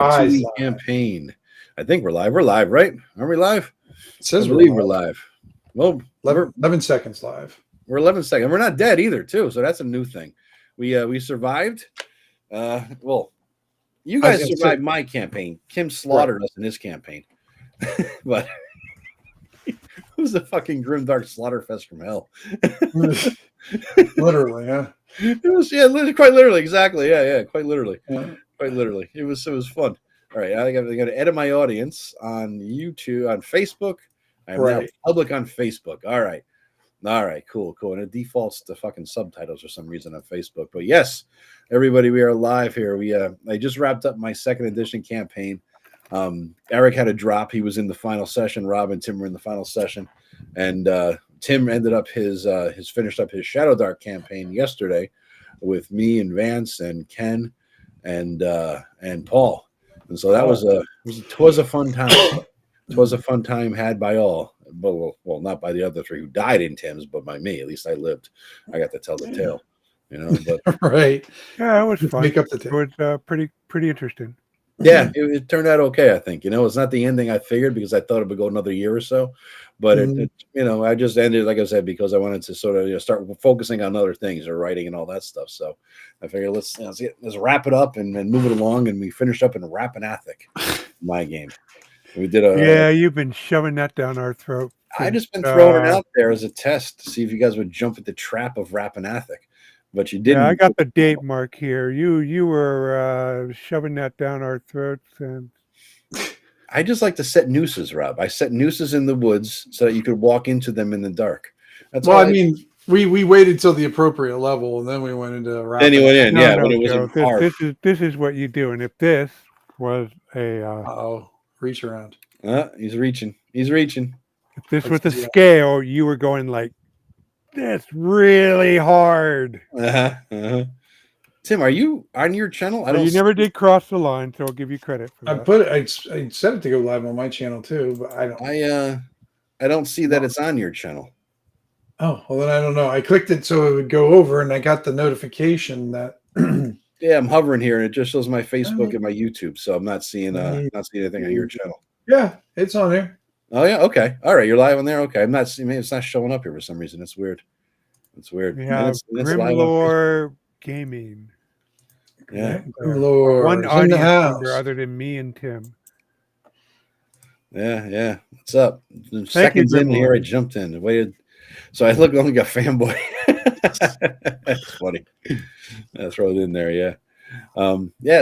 2-week campaign. I think we're live. We're live, right? Are we live? It says I believe we're live. Well, 11 seconds live. We're 11 seconds. We're not dead either, too. So that's a new thing. We survived. Well, you guys survived my campaign. Kim slaughtered us in his campaign. But it was a fucking grimdark slaughterfest from hell. Literally, yeah. It was quite literally, exactly. Yeah, quite literally. Yeah. Quite literally. It was fun. All right, I got to edit my audience on YouTube, on Facebook. I'm now public on Facebook. All right, cool. And it defaults to fucking subtitles for some reason on Facebook. But yes, everybody, we are live here. I just wrapped up my second edition campaign. Eric had a drop. He was in the final session. Rob and Tim were in the final session, and Tim ended up finished up his ShadowDark campaign yesterday with me and Vance and Ken and Paul. And so that was a fun time. It was a fun time had by all, but well, not by the other three who died in Tim's, but by me. At least I lived. I got to tell the tale, But right, yeah, it was fun. Make up the tale. It was pretty interesting. Yeah, it turned out okay. I think it's not the ending I figured because I thought it would go another year or so, but I just ended, like I said, because I wanted to sort of start focusing on other things or writing and all that stuff. So I figured let's wrap it up and move it along, and we finished up in Rappanathic, my game. We did you've been shoving that down our throat. I just been throwing it out there as a test to see if you guys would jump at the trap of Rappanathic. But you didn't. Yeah, I got the date mark here. You were shoving that down our throats, and I just like to set nooses, Rob. I set nooses in the woods so that you could walk into them in the dark. That's we waited till the appropriate level, and then we went into. Then you went in, when it was this is what you do, and if this was a reach around. He's reaching. If this was a scale, you were going like. That's really hard. Tim, are you on your channel? You never did cross the line, so I'll give you credit for that. I set it to go live on my channel too, but I don't. I don't see that it's on your channel. Oh well, then I don't know. I clicked it so it would go over, and I got the notification that. Yeah, I'm hovering here, and it just shows my Facebook and my YouTube, so I'm not seeing anything on your channel. Yeah, it's on there. Oh yeah, okay, all right. You're live on there. Okay, I'm not seeing. It's not showing up here for some reason. It's weird. We have Grimlore Gaming. Yeah, Grimlore. One audience member other than me and Tim. Yeah. What's up? Seconds in here, I jumped in. Waited, so I look like a fanboy. That's funny. I'll throw it in there. Yeah.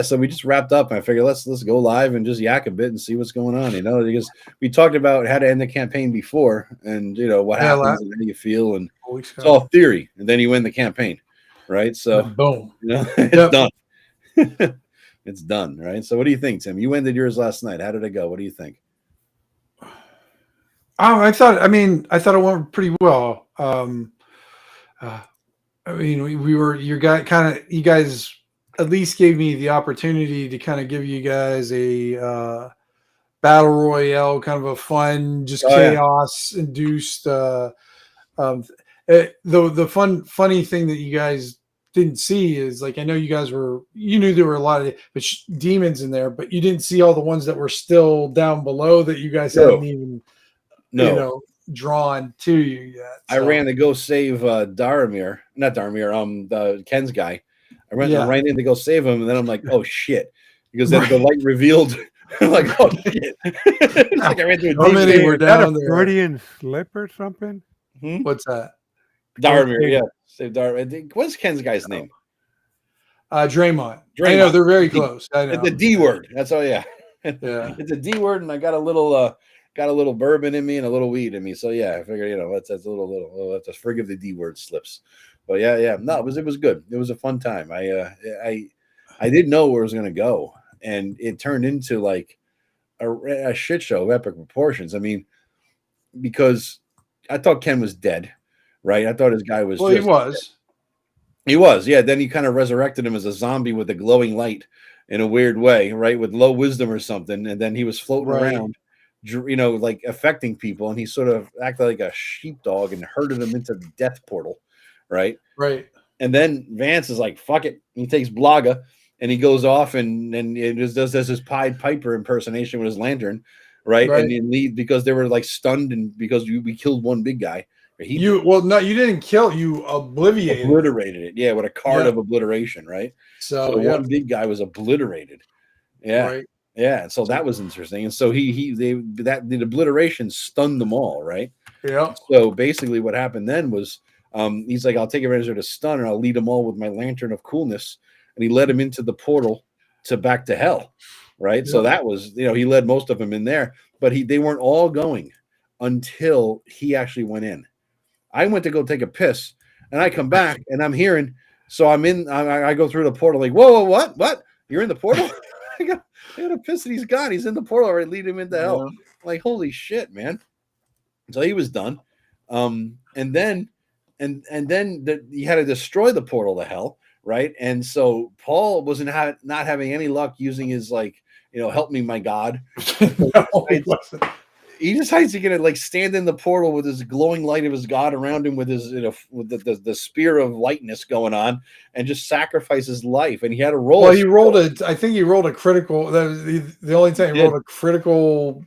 So we just wrapped up, and I figured let's go live and just yak a bit and see what's going on. Because we talked about how to end the campaign before, and what happens and how you feel, and it's all theory. And then you win the campaign, right? So boom, it's done. It's done, right? So what do you think, Tim? You ended yours last night. How did it go? What do you think? I thought it went pretty well. You guys at least gave me the opportunity to kind of give you guys a battle royale, kind of a fun, just chaos induced. The funny thing that you guys didn't see is I know you knew there were a lot of demons in there, but you didn't see all the ones that were still down below that you guys hadn't even drawn to you yet. So. I ran to go save not Daramir, Ken's guy. I ran in to go save him, and then I'm like, oh shit, because then the light revealed. I'm like, oh shit. I ran through How many were down there? Freudian slip or something? What's that? Daramir, save Daramir. What's Ken's guy's name? Draymond. I know they're very close. I know. It's a D word. That's all. Yeah. Yeah. It's a D word, and I got a little bourbon in me and a little weed in me. So yeah, I figured that's a little. Let's just forgive the D word slips. But yeah. No, it was good. It was a fun time. I didn't know where it was going to go, and it turned into like a shit show of epic proportions. I mean, because I thought Ken was dead, right? I thought his guy was. Well, he was. Dead. He was, yeah. Then he kind of resurrected him as a zombie with a glowing light in a weird way, right? With low wisdom or something, and then he was floating around. Like affecting people, and he sort of acted like a sheepdog and herded them into the death portal, right? Right. And then Vance is like, "Fuck it," he takes Blaga, and he goes off and it just does his Pied Piper impersonation with his lantern, right? And then because they were like stunned and because we killed one big guy. You didn't kill, you obliterated it. Yeah, with a card of obliteration, right? So one big guy was obliterated. Yeah. Right. Yeah. And so that was interesting. And so the obliteration stunned them all, right? Yeah. So basically what happened then was he's like, I'll take advantage of the stun and I'll lead them all with my lantern of coolness. And he led him into the portal to back to hell. Right. Yeah. So that was, he led most of them in there, but they weren't all going until he actually went in. I went to go take a piss and I come back and I'm hearing, so I'm in, I go through the portal like, whoa, what? You're in the portal? I got a piss and he's gone. He's in the portal or I lead him into hell. I'm like, holy shit, man. So he was done. And then he had to destroy the portal to hell. Right. And so Paul wasn't not having any luck using his help me, my God. No, he decides to get stand in the portal with his glowing light of his God around him with his with the spear of lightness going on and just sacrifice his life. And he had to roll. Well, I think he rolled a critical. That was the only time he rolled a critical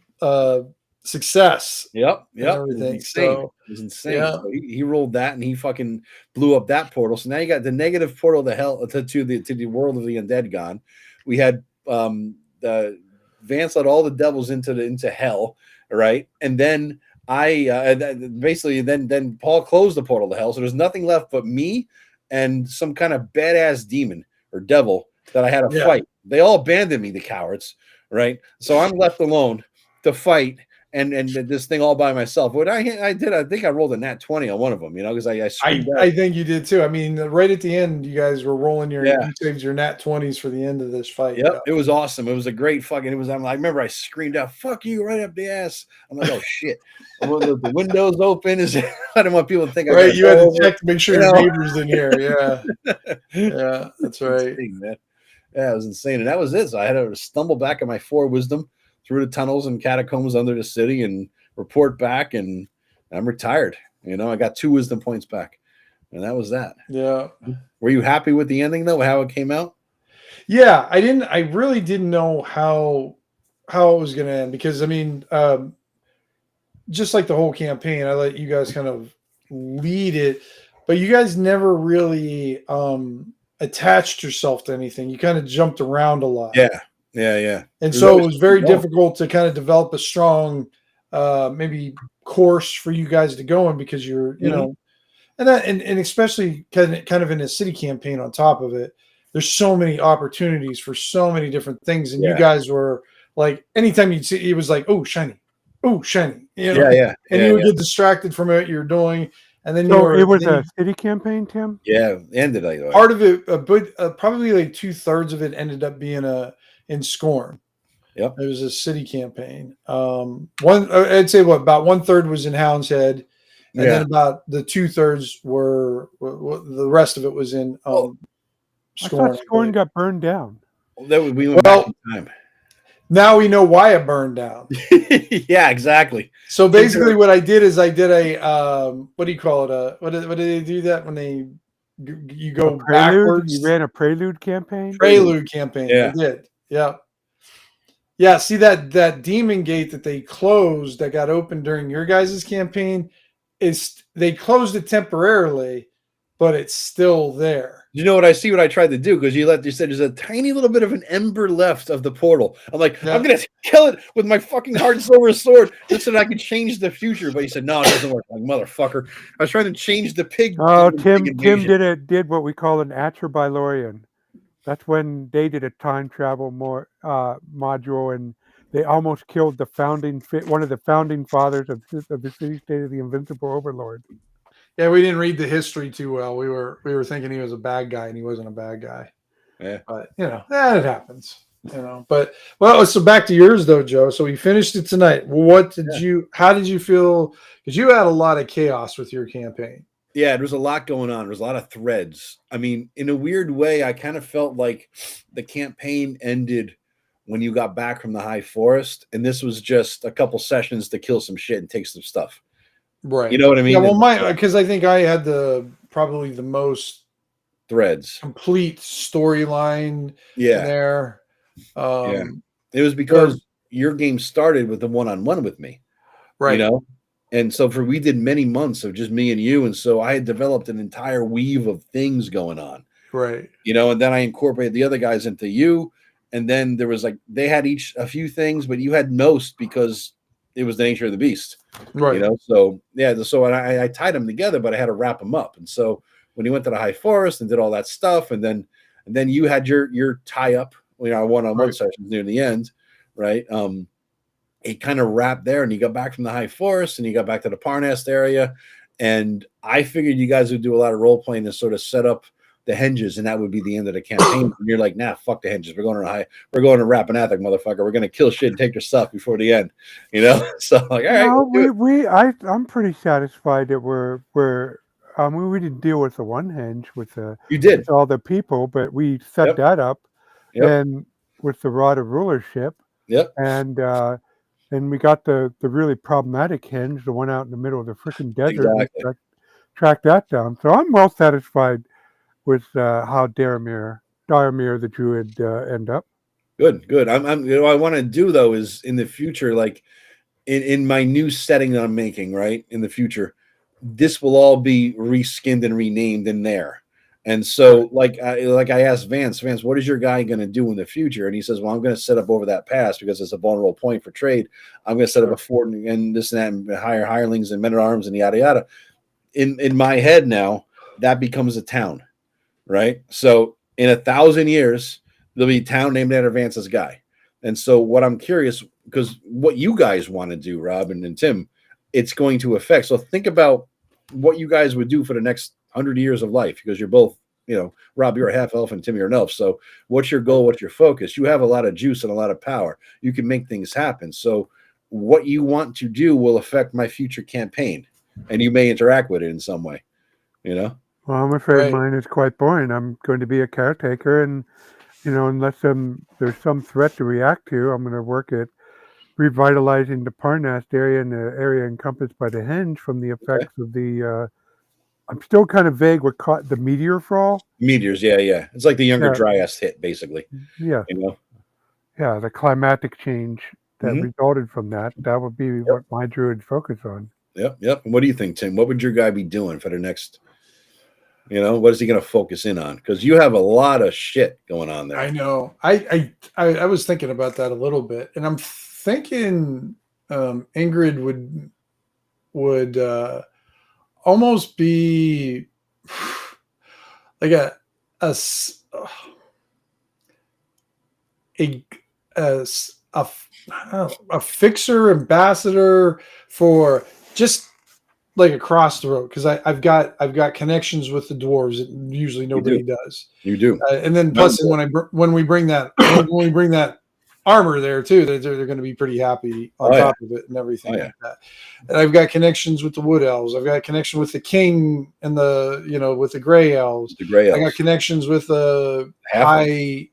success. Yep. Everything. It was insane. Yeah. So he rolled that and he fucking blew up that portal. So now you got the negative portal to hell to the world of the undead gone. We had Vance let all the devils into hell. Right. And then then Paul closed the portal to hell. So there's nothing left but me and some kind of badass demon or devil that I had to fight. They all abandoned me, the cowards. Right. So I'm left alone to fight and this thing all by myself. What I did, I think I rolled a nat 20 on one of them, because I think you did too. I mean, right at the end, you guys were rolling you saved your nat 20s for the end of this fight. Yep. Yeah. It was awesome. It was a great I remember I screamed out, "Fuck you," right up the ass. I'm like, oh shit. The windows open. I don't want people to think you had to check to make sure your neighbors in here. Yeah. Yeah, that's right. Insane, man. Yeah, it was insane. And that was it. So I had to stumble back on my 4 wisdom through the tunnels and catacombs under the city and report back, and I'm retired. I got 2 wisdom points back, and that was that. Yeah. Were you happy with the ending though? How it came out? Yeah, I really didn't know how it was going to end because just like the whole campaign, I let you guys kind of lead it, but you guys never really attached yourself to anything. You kind of jumped around a lot. Yeah. And so it was very difficult to kind of develop a strong, maybe course for you guys to go in because you're, and especially kind of in a city campaign on top of it, there's so many opportunities for so many different things. And you guys were like, anytime you'd see, it was like, oh, shiny. And you would get distracted from what you're doing. And then it was a city campaign, Tim? Yeah, ended like that. Part of it, probably like 2/3 of it ended up being in Scorn. Yep. It was a city campaign. I'd say about 1/3 was in Hound's Head, and then about the 2/3 were the rest of it was in Scorn. I thought Scorn got burned down. We went back in time. Now we know why it burned down. Yeah, exactly. So basically, what I did is I did a what do you call it? What do they do that when you go backwards? You ran a prelude campaign. Yeah, I did. Yeah. See that demon gate that they closed that got opened during your guys' campaign they closed it temporarily, but it's still there. You know what I see? What I tried to do because you said there's a tiny little bit of an ember left of the portal. I'm like, I'm gonna kill it with my fucking hard silver sword just so that I can change the future. But he said, no, it doesn't work. Like motherfucker, I was trying to change the pig. Oh, Tim did what we call an Atrabilorian. That's when they did a time travel module, and they almost killed one of the founding fathers of the city-state of the Invincible Overlord. Yeah, we didn't read the history too well. We were thinking he was a bad guy, and he wasn't a bad guy. Yeah, but it happens. But so back to yours though, Joe. So we finished it tonight. How did you feel? Because you had a lot of chaos with your campaign. Yeah, there was a lot going on. There was a lot of threads. I mean, in a weird way, I kind of felt like the campaign ended when you got back from the High Forest, and this was just a couple sessions to kill some shit and take some stuff. Right. You know what I mean? Yeah, well, because I think I had probably the most threads. Complete storyline Yeah. there. Yeah. It was because your game started with the one-on-one with me. Right. You know? And so we did many months of just me and you. And so I had developed an entire weave of things going on. Right. You know, and then I incorporated the other guys into you. And then there was like, they had each a few things, but you had most because it was the nature of the beast. Right. You know, so yeah, so I tied them together, but I had to wrap them up. And so when you went to the high forest and did all that stuff, and then you had your tie up, you know, one-on-one sessions near the end, right? It kind of wrapped there, and you got back from the high forest and you got back to the Parnast area. And I figured you guys would do a lot of role playing to sort of set up the henges, and that would be the end of the campaign. And you're like, nah, fuck the henges. We're going to Rapanathak, motherfucker. We're going to kill shit and take your stuff before the end, you know? So like, all right. I'm pretty satisfied that we didn't deal with the one henge with all the people, but we set that up and with the rod of rulership. Yep. And we got the really problematic henge, the one out in the middle of the freaking desert. Exactly. Track that down. So I'm well satisfied with how Daramir the Druid end up. Good. What I want to do though is in the future, like in my new setting that I'm making, right? In the future, this will all be reskinned and renamed in there. And so, like I asked Vance, what is your guy going to do in the future? And he says, well, I'm going to set up over that pass because it's a vulnerable point for trade. I'm going to set up a fort and this and that, and hire hirelings and men at arms and yada yada. In my head now, that becomes a town, right? So in 1,000 years, there'll be a town named after Vance's guy. And so what I'm curious, because what you guys want to do, Rob and Tim, it's going to affect. So think about what you guys would do for the next 100 years of life, because you're both, you know, Rob, you're a half elf and Tim, you're an elf. So what's your goal? What's your focus? You have a lot of juice and a lot of power. You can make things happen. So what you want to do will affect my future campaign, and you may interact with it in some way, you know? Well, I'm afraid mine is quite boring. I'm going to be a caretaker, and, you know, unless there's some threat to react to, I'm going to work at revitalizing the Parnast area and the area encompassed by the henge from the effects of the I'm still kind of vague what caught the meteor fall. Meteors, yeah. It's like the younger Dryas hit, basically. Yeah. You know? Yeah, the climatic change that resulted from that. That would be what my druid focus on. Yep. And what do you think, Tim? What would your guy be doing for the next, you know, what is he going to focus in on? Because you have a lot of shit going on there. I know. I was thinking about that a little bit, and I'm thinking Ingrid would almost be like a fixer ambassador for just like across the road, because I've got connections with the dwarves that usually nobody does. You do, and then plus when we bring that armor there too, they're going to be pretty happy on top of it and everything like that. And I've got connections with the wood elves. I've got a connection with the king and with the gray elves. I got connections with the halflings.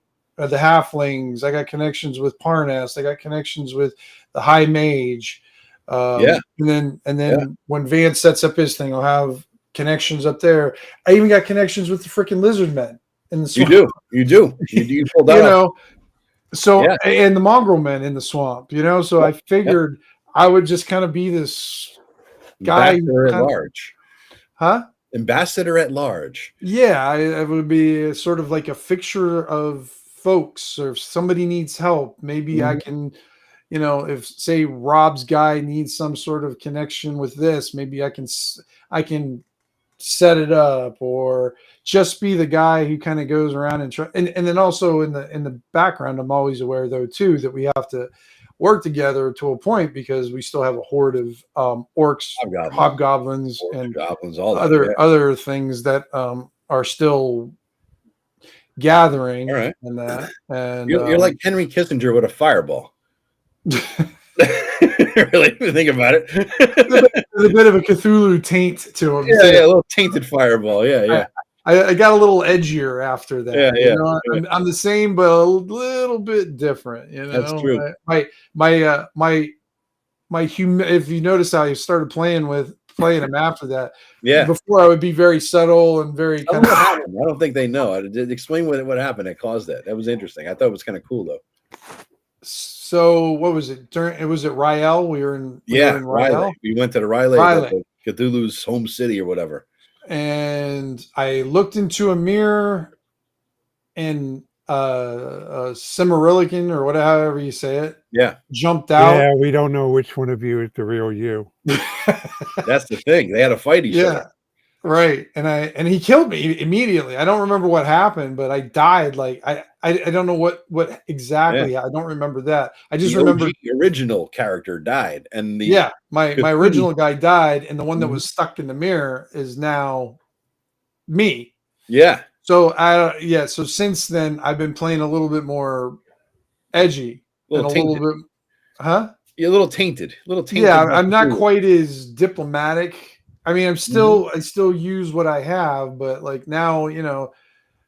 I got connections with Parnas. I got connections with the high mage. And then when Vance sets up his thing, I'll have connections up there. I even got connections with the freaking lizard men in the swamp. You do. You pull that off. So, and the mongrel men in the swamp, you know, so I figured I would just kind of be this guy. Ambassador at large. Huh? Ambassador at large. Yeah, I would be sort of like a fixture of folks, or if somebody needs help, maybe I can, you know, if say Rob's guy needs some sort of connection with this, maybe I can set it up, or just be the guy who kind of goes around and try. And then also in the background, I'm always aware though too that we have to work together to a point, because we still have a horde of orcs, hobgoblins, and goblins, all that, other things that are still gathering. All right. And that, and you're like Henry Kissinger with a fireball. Really, think about it. There's a bit of a Cthulhu taint to him. Yeah, a little tainted fireball. Yeah. I got a little edgier after that. Yeah. You know, I'm the same, but a little bit different. You know, that's true. If you notice how I started playing with playing them after that. Yeah. Before I would be very subtle and very kind of. I don't think they know. Explain what happened that caused that. That was interesting. I thought it was kind of cool though. So what was it? Was it Rael? We were in Riley. We went to the Riley. Cthulhu's home city or whatever. And I looked into a mirror, and a Cimmerican or whatever, however you say it, jumped out. Yeah, we don't know which one of you is the real you. That's the thing. They had to fight each other. Right. And he killed me immediately. I don't remember what happened, but I died. Like I don't know what exactly. I don't remember that. I just remember the original character died, and my original guy died, and the one that was stuck in the mirror is now me. Yeah. So so since then I've been playing a little bit more edgy and a little bit, You're a little tainted. Yeah, I'm not quite as diplomatic. I mean, I still use what I have, but like now,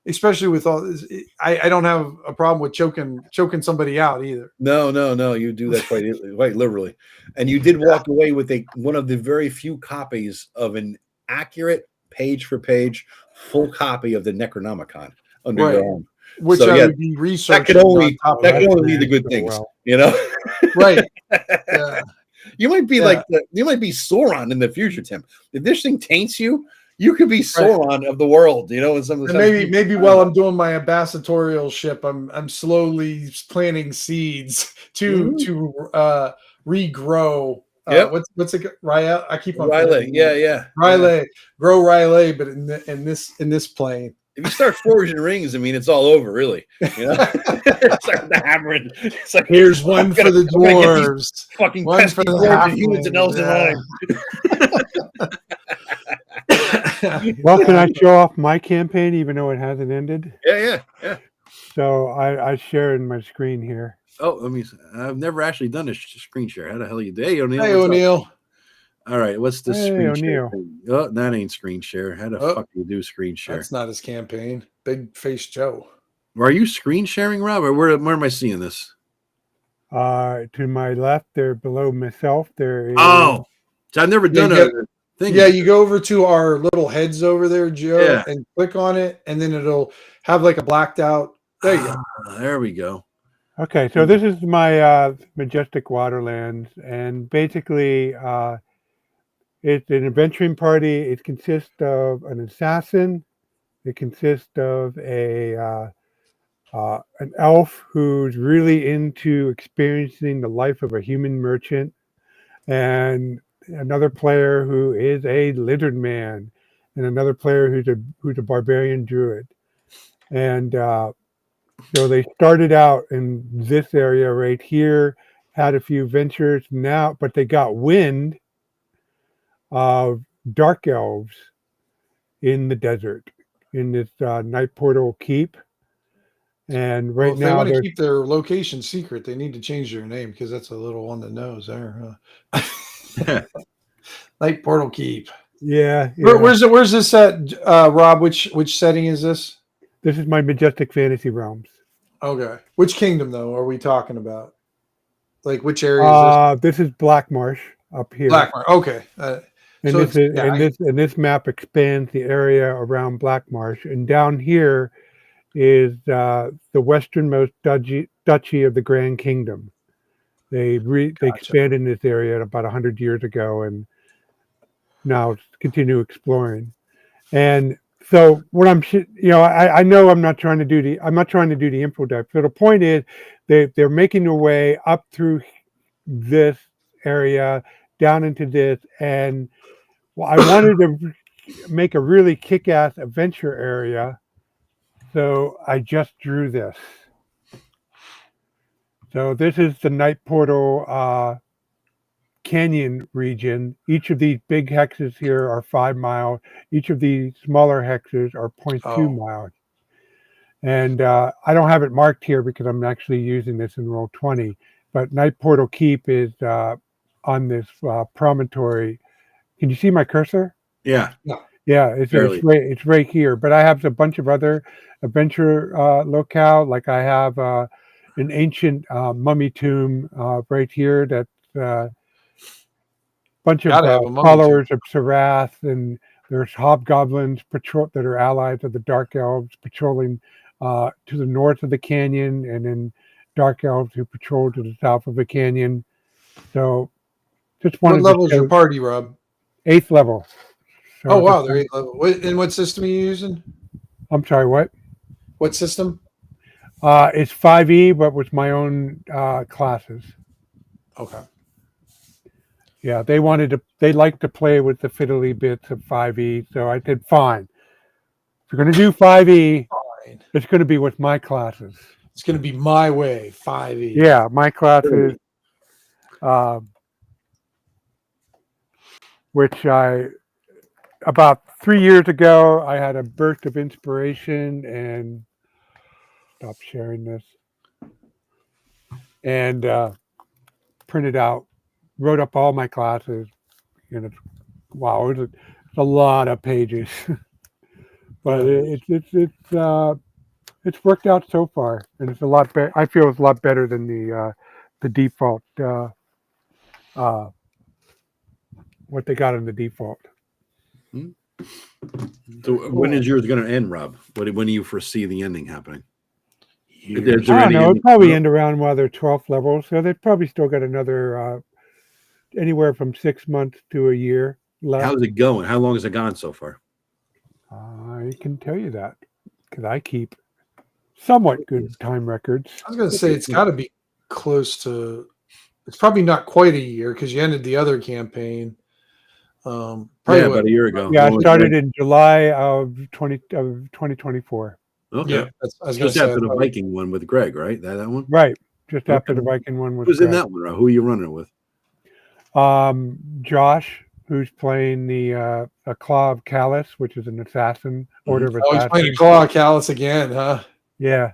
especially with all this, I don't have a problem with choking somebody out either. No, you do that quite liberally, and you did walk away with one of the very few copies of an accurate page for page full copy of the Necronomicon under your own. Which I would be researching. That could only be the good things, Right. Yeah. You might be you might be Sauron in the future, Tim. If this thing taints you, you could be Sauron of the world, And maybe while I'm doing my ambassadorial ship, I'm slowly planting seeds to regrow. What's it? Rael? I keep on Riley. Riley, grow Riley, but in this plane. If you start forging rings, I mean, it's all over, really. It's like the hammering. It's like, here's one for the dwarves. Fucking pesky dwarves and humans and elves alive. Well, can I show off my campaign, even though it hasn't ended? Yeah. So I share in my screen here. Oh, let me. I've never actually done a screen share. How the hell you do? Hey, O'Neill. Hey, O'Neill. All right, what's the screen share? Oh, that ain't screen share. How the fuck do you do screen share? That's not his campaign. Big Face Joe. Are you screen sharing, Rob? Or where am I seeing this? To my left, there below myself, there is. Oh, so I've never done a thing. Yeah, you go over to our little heads over there, Joe, and click on it, and then it'll have like a blacked out. There you go. There we go. Okay, so this is my Majestic Waterlands, and basically it's an adventuring party. It consists of an assassin. It consists of an elf who's really into experiencing the life of a human merchant, and another player who is a lizard man, and another player who's a barbarian druid. And so they started out in this area right here, had a few ventures now, but they got wind of dark elves in the desert, in this night portal keep. And now they want to keep their location secret, they need to change their name, because that's a little on the nose there. Night portal keep. Yeah. Where's this at, Rob? Which setting is this? This is my Majestic Fantasy Realms. Okay. Which kingdom, though, are we talking about? Like, which area is this? This is Blackmarsh up here. Blackmarsh. Okay. This map expands the area around Blackmarsh, and down here is the westernmost duchy of the Grand Kingdom. They expanded in this area about 100 years ago, and now continue exploring. And so what I know I'm not trying to do the info dive. So the point is they're making their way up through this area down into this, and I wanted to make a really kick-ass adventure area, so I just drew this. So this is the Night Portal Canyon region. Each of these big hexes here are 5 miles. Each of these smaller hexes are 0.2 miles. And I don't have it marked here because I'm actually using this in Roll20. But Night Portal Keep is on this promontory. Can you see my cursor? Yeah. Yeah, it's right here. But I have a bunch of other adventure locale. Like I have an ancient mummy tomb right here that bunch of followers of Sarath, and there's hobgoblins that are allies of the Dark Elves patrolling to the north of the canyon, and then Dark Elves who patrol to the south of the canyon. So just wanted. What level is your party, Rob? 8th level. So wow, they're 8th level. And what system are you using? I'm sorry, what? What system? It's 5e, but with my own classes. Okay. Yeah, they like to play with the fiddly bits of 5e, so I said, fine. If you're going to do 5e, it's going to be with my classes. It's going to be my way, 5e. Yeah, my classes, which about 3 years ago, I had a burst of inspiration and stop sharing this. And printed out, wrote up all my classes. And wow, it's a lot of pages, but it's worked out so far, and it's a lot better. I feel it's a lot better than the default what they got in the default. So when is yours going to end, Rob? When do you foresee the ending happening? I don't know. It'll probably end around while they're 12th level, so they've probably still got another anywhere from 6 months to a year left. How's it going? How long has it gone so far? I can tell you that because I keep somewhat good time records. I was going to say it's got to be close to. It's probably not quite a year because you ended the other campaign. Probably about a year ago. Yeah, I started in July of 2024. Okay. Yeah, I was just after the Viking one with Greg, right? That one? Right. Just after the Viking one with Who's Greg. in that one, Rob? Who are you running it with? Josh, who's playing the a Claw of Callus, which is an assassin, order of assassins. He's playing a Claw of Callus again, huh? Yeah.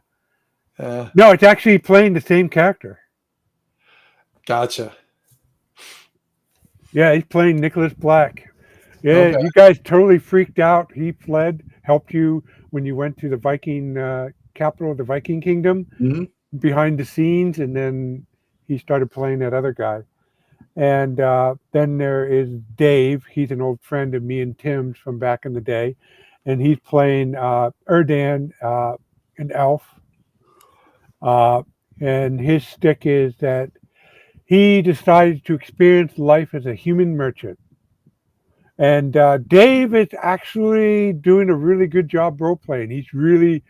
No, it's actually playing the same character. Gotcha. Yeah, he's playing Nicholas Black. Yeah, You guys totally freaked out. He fled, helped you when you went to the Viking capital of the Viking Kingdom, behind the scenes, and then he started playing that other guy. And then there is Dave. He's an old friend of me and Tim's from back in the day, and he's playing Erdan, an elf. And his stick is that he decided to experience life as a human merchant. And Dave is actually doing a really good job role-playing. He's really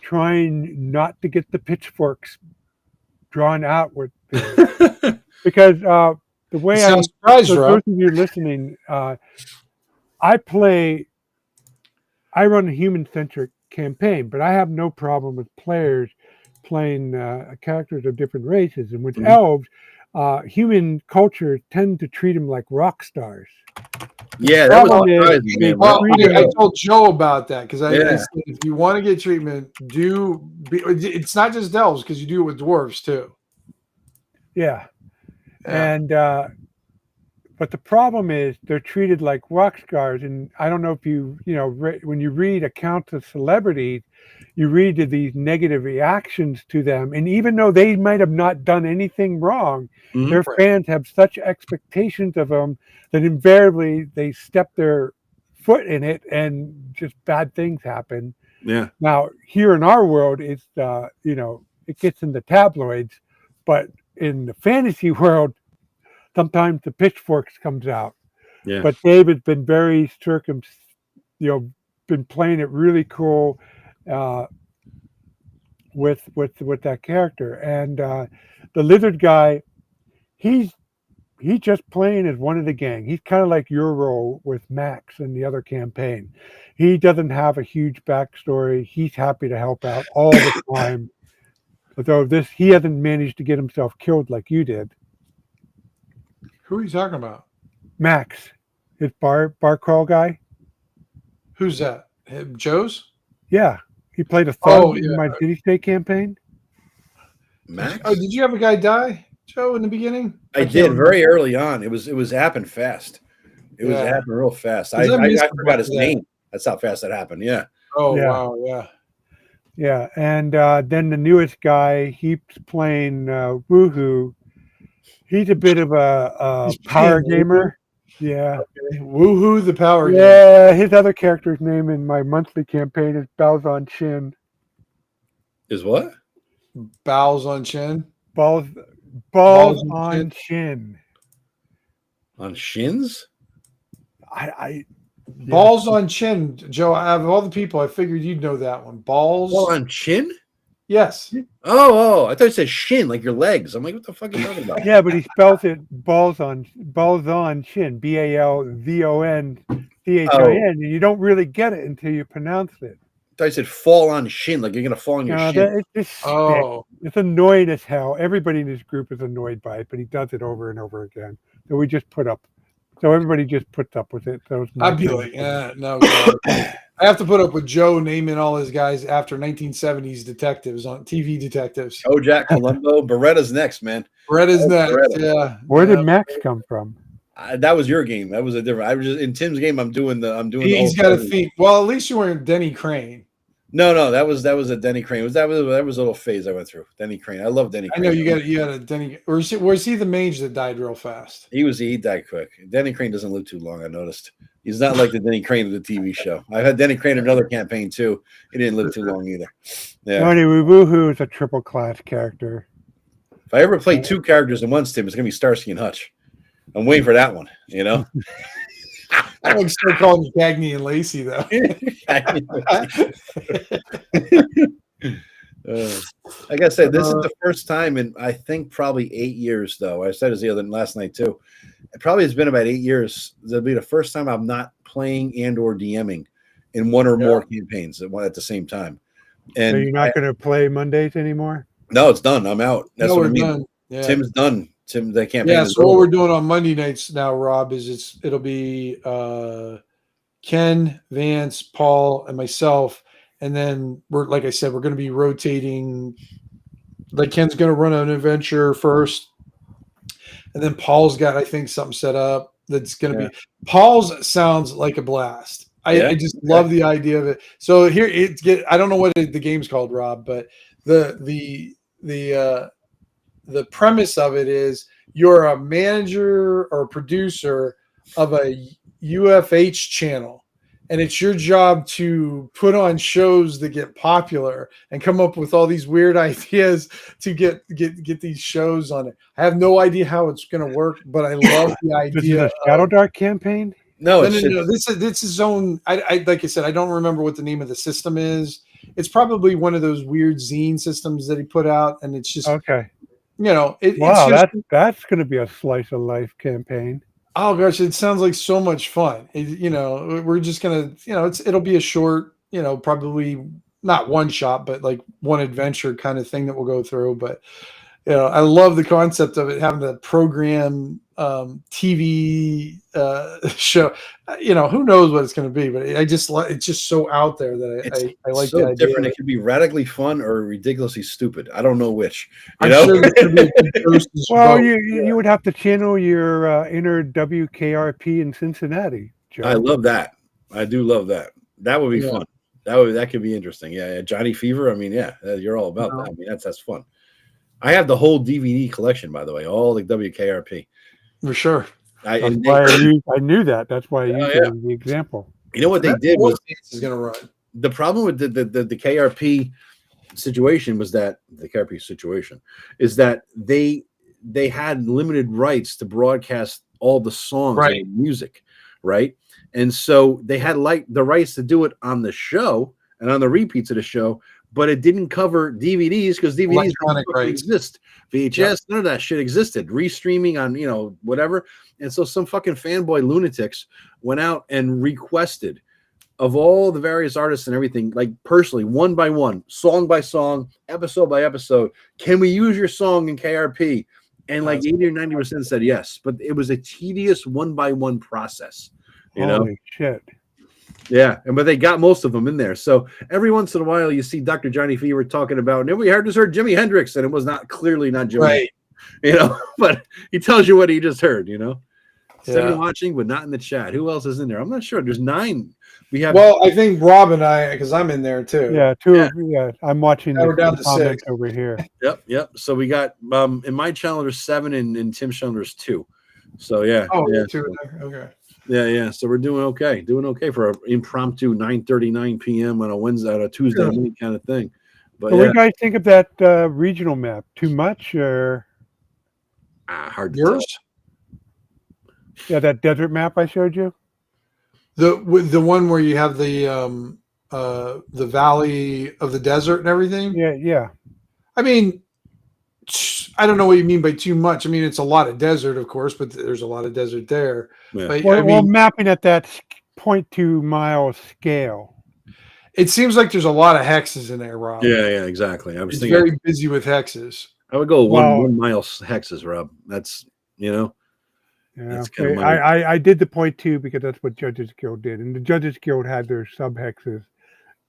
trying not to get the pitchforks drawn out with because the way I for those of you listening, I run a human-centric campaign, but I have no problem with players playing characters of different races. And with elves, human culture tend to treat them like rock stars. Yeah, that was surprising, man. Well, I told Joe about that because I said if you want to get treatment, it's not just elves because you do it with dwarves too. Yeah. And but the problem is they're treated like rock stars, and I don't know if when you read accounts of celebrities, you read these negative reactions to them, and even though they might have not done anything wrong, their fans have such expectations of them that invariably they step their foot in it, and just bad things happen. Yeah. Now here in our world, it's it gets in the tabloids, but in the fantasy world, sometimes the pitchforks comes out. Yeah. But David's been very been playing it really cool with that character. And the lizard guy, he's just playing as one of the gang. He's kind of like your role with Max in the other campaign. He doesn't have a huge backstory. He's happy to help out all the time. Although he hasn't managed to get himself killed like you did. Who are you talking about? Max, his bar crawl guy. Who's that? Joe's? Yeah, he played a thug in my City State campaign. Max? Oh, did you have a guy die, Joe, in the beginning? I did very early on. It was happened fast. It was happening real fast. I forgot his name. That's how fast that happened. Yeah. Oh wow, yeah. Yeah, and then the newest guy, he's playing Woohoo. He's a bit of a power gamer. Yeah. Okay. Woohoo, the power game. Yeah, his other character's name in my monthly campaign is Balzon Chin. Is what? Bows on chin. Balls Balls on Chin. On shins? Balls on chin, Joe. Out of all the people, I figured you'd know that one. Balls on chin? Yes. Oh, I thought it said shin, like your legs. I'm like, what the fuck are you talking about? Yeah, but he spells it Balzon Chin, BALZONCHIN, and you don't really get it until you pronounce it. I thought I said fall on shin, like you're gonna fall on your shin. It's just it's annoying as hell. Everybody in this group is annoyed by it, but he does it over and over again. So we just put up. So everybody just puts up with it. So I'd be like, no. I have to put up with Joe naming all his guys after 1970s detectives on TV detectives. Oh, Jack Columbo. Beretta's next, man. Beretta's next. Beretta. Yeah. Where did Max come from? That was your game. That was a different. I was just in Tim's game. I'm doing. He's got a theme. Well, at least you weren't Denny Crane. No, that was a Denny Crane. That was a little phase I went through. Denny Crane. I love Denny Crane. I know you got a Denny. Or was he the mage that died real fast? He died quick. Denny Crane doesn't live too long. I noticed. He's not like the Denny Crane of the TV show. I had Denny Crane in another campaign too. He didn't live too long either. Yeah. Anyway, Woohoo is a triple class character. If I ever play two characters in one, Tim, it's gonna be Starsky and Hutch. I'm waiting for that one. You know. I would still call him Cagney and Lacey though. Like I said, this is the first time in I think probably 8 years. Though I said it last night too. It probably has been about 8 years. That'll be the first time I'm not playing and or DMing in one or more campaigns at the same time. And so you're not going to play Mondays anymore? No, it's done. I'm out. That's what I mean. Done. Yeah. Tim's done. Tim, that campaign. Yeah. So what we're doing on Monday nights now, Rob, is it'll be Ken, Vance, Paul, and myself, and then we're like I said, we're going to be rotating. Like Ken's going to run an adventure first. And then Paul's got, I think, something set up that's going to be. Paul's sounds like a blast. I just love the idea of it. So here I don't know what the game's called, Rob, but the premise of it is you're a manager or producer of a UFH channel, and it's your job to put on shows that get popular and come up with all these weird ideas to get these shows on it. I have no idea how it's going to work, but I love the idea. This is a ShadowDark campaign? No. This is his own. I like I said, I don't remember what the name of the system is. It's probably one of those weird zine systems that he put out, and it's just okay. Wow, that's going to be a slice of life campaign. Oh gosh, it sounds like so much fun. We're just gonna, it'll be a short, probably not one shot, but like one adventure kind of thing that we'll go through. But I love the concept of it having the program TV show. Who knows what it's going to be, but it's just so out there that I like. So different. It could be radically fun or ridiculously stupid. I don't know which. Sure you would have to channel your inner WKRP in Cincinnati, Joe. I love that. I do love that. That would be fun. That could be interesting. Yeah, Johnny Fever. I mean, you're all about that. I mean, that's fun. I have the whole DVD collection, by the way, all the WKRP. For sure. I knew that. That's why I used the example. You know what they did was is going to run. The problem with the KRP situation was that they had limited rights to broadcast all the songs and music, right? And so they had the rights to do it on the show and on the repeats of the show, but it didn't cover DVDs because DVDs don't exist. VHS, none of that shit existed. Restreaming on, whatever. And so some fucking fanboy lunatics went out and requested of all the various artists and everything, like personally, one by one, song by song, episode by episode, can we use your song in KRP? And like 80 or 90% said yes. But it was a tedious one by one process. Holy shit. Yeah, but they got most of them in there. So every once in a while, you see Dr. Johnny Fever talking about, and we just heard Jimi Hendrix, and it was clearly not Jimi, but he tells you what he just heard, Somebody watching, but not in the chat. Who else is in there? I'm not sure. There's 9. We have. Well, I think Rob and I, because I'm in there too. Yeah, I'm watching. We're down to 6 over here. Yep. So we got in my channel there's 7, and in Tim's channel there's 2. So yeah. Oh, yeah. Okay. Yeah. So we're doing okay for an impromptu 9:39 p.m. on a Wednesday, on a Tuesday night kind of thing. But so what do you guys think of that regional map? Too much or hard to Yours? tell. Yeah, that desert map I showed you. The one where you have the valley of the desert and everything. Yeah. I mean, I don't know what you mean by too much. I mean, it's a lot of desert, of course, but there's a lot of desert there. Yeah. But Well, mapping at that 0.2 mile scale. It seems like there's a lot of hexes in there, Rob. Yeah, exactly. I was it's thinking very busy with hexes. I would go 1 mile hexes, Rob. That's Yeah, that's kind of I did the 0.2 because that's what Judges Guild did, and the Judges Guild had their sub hexes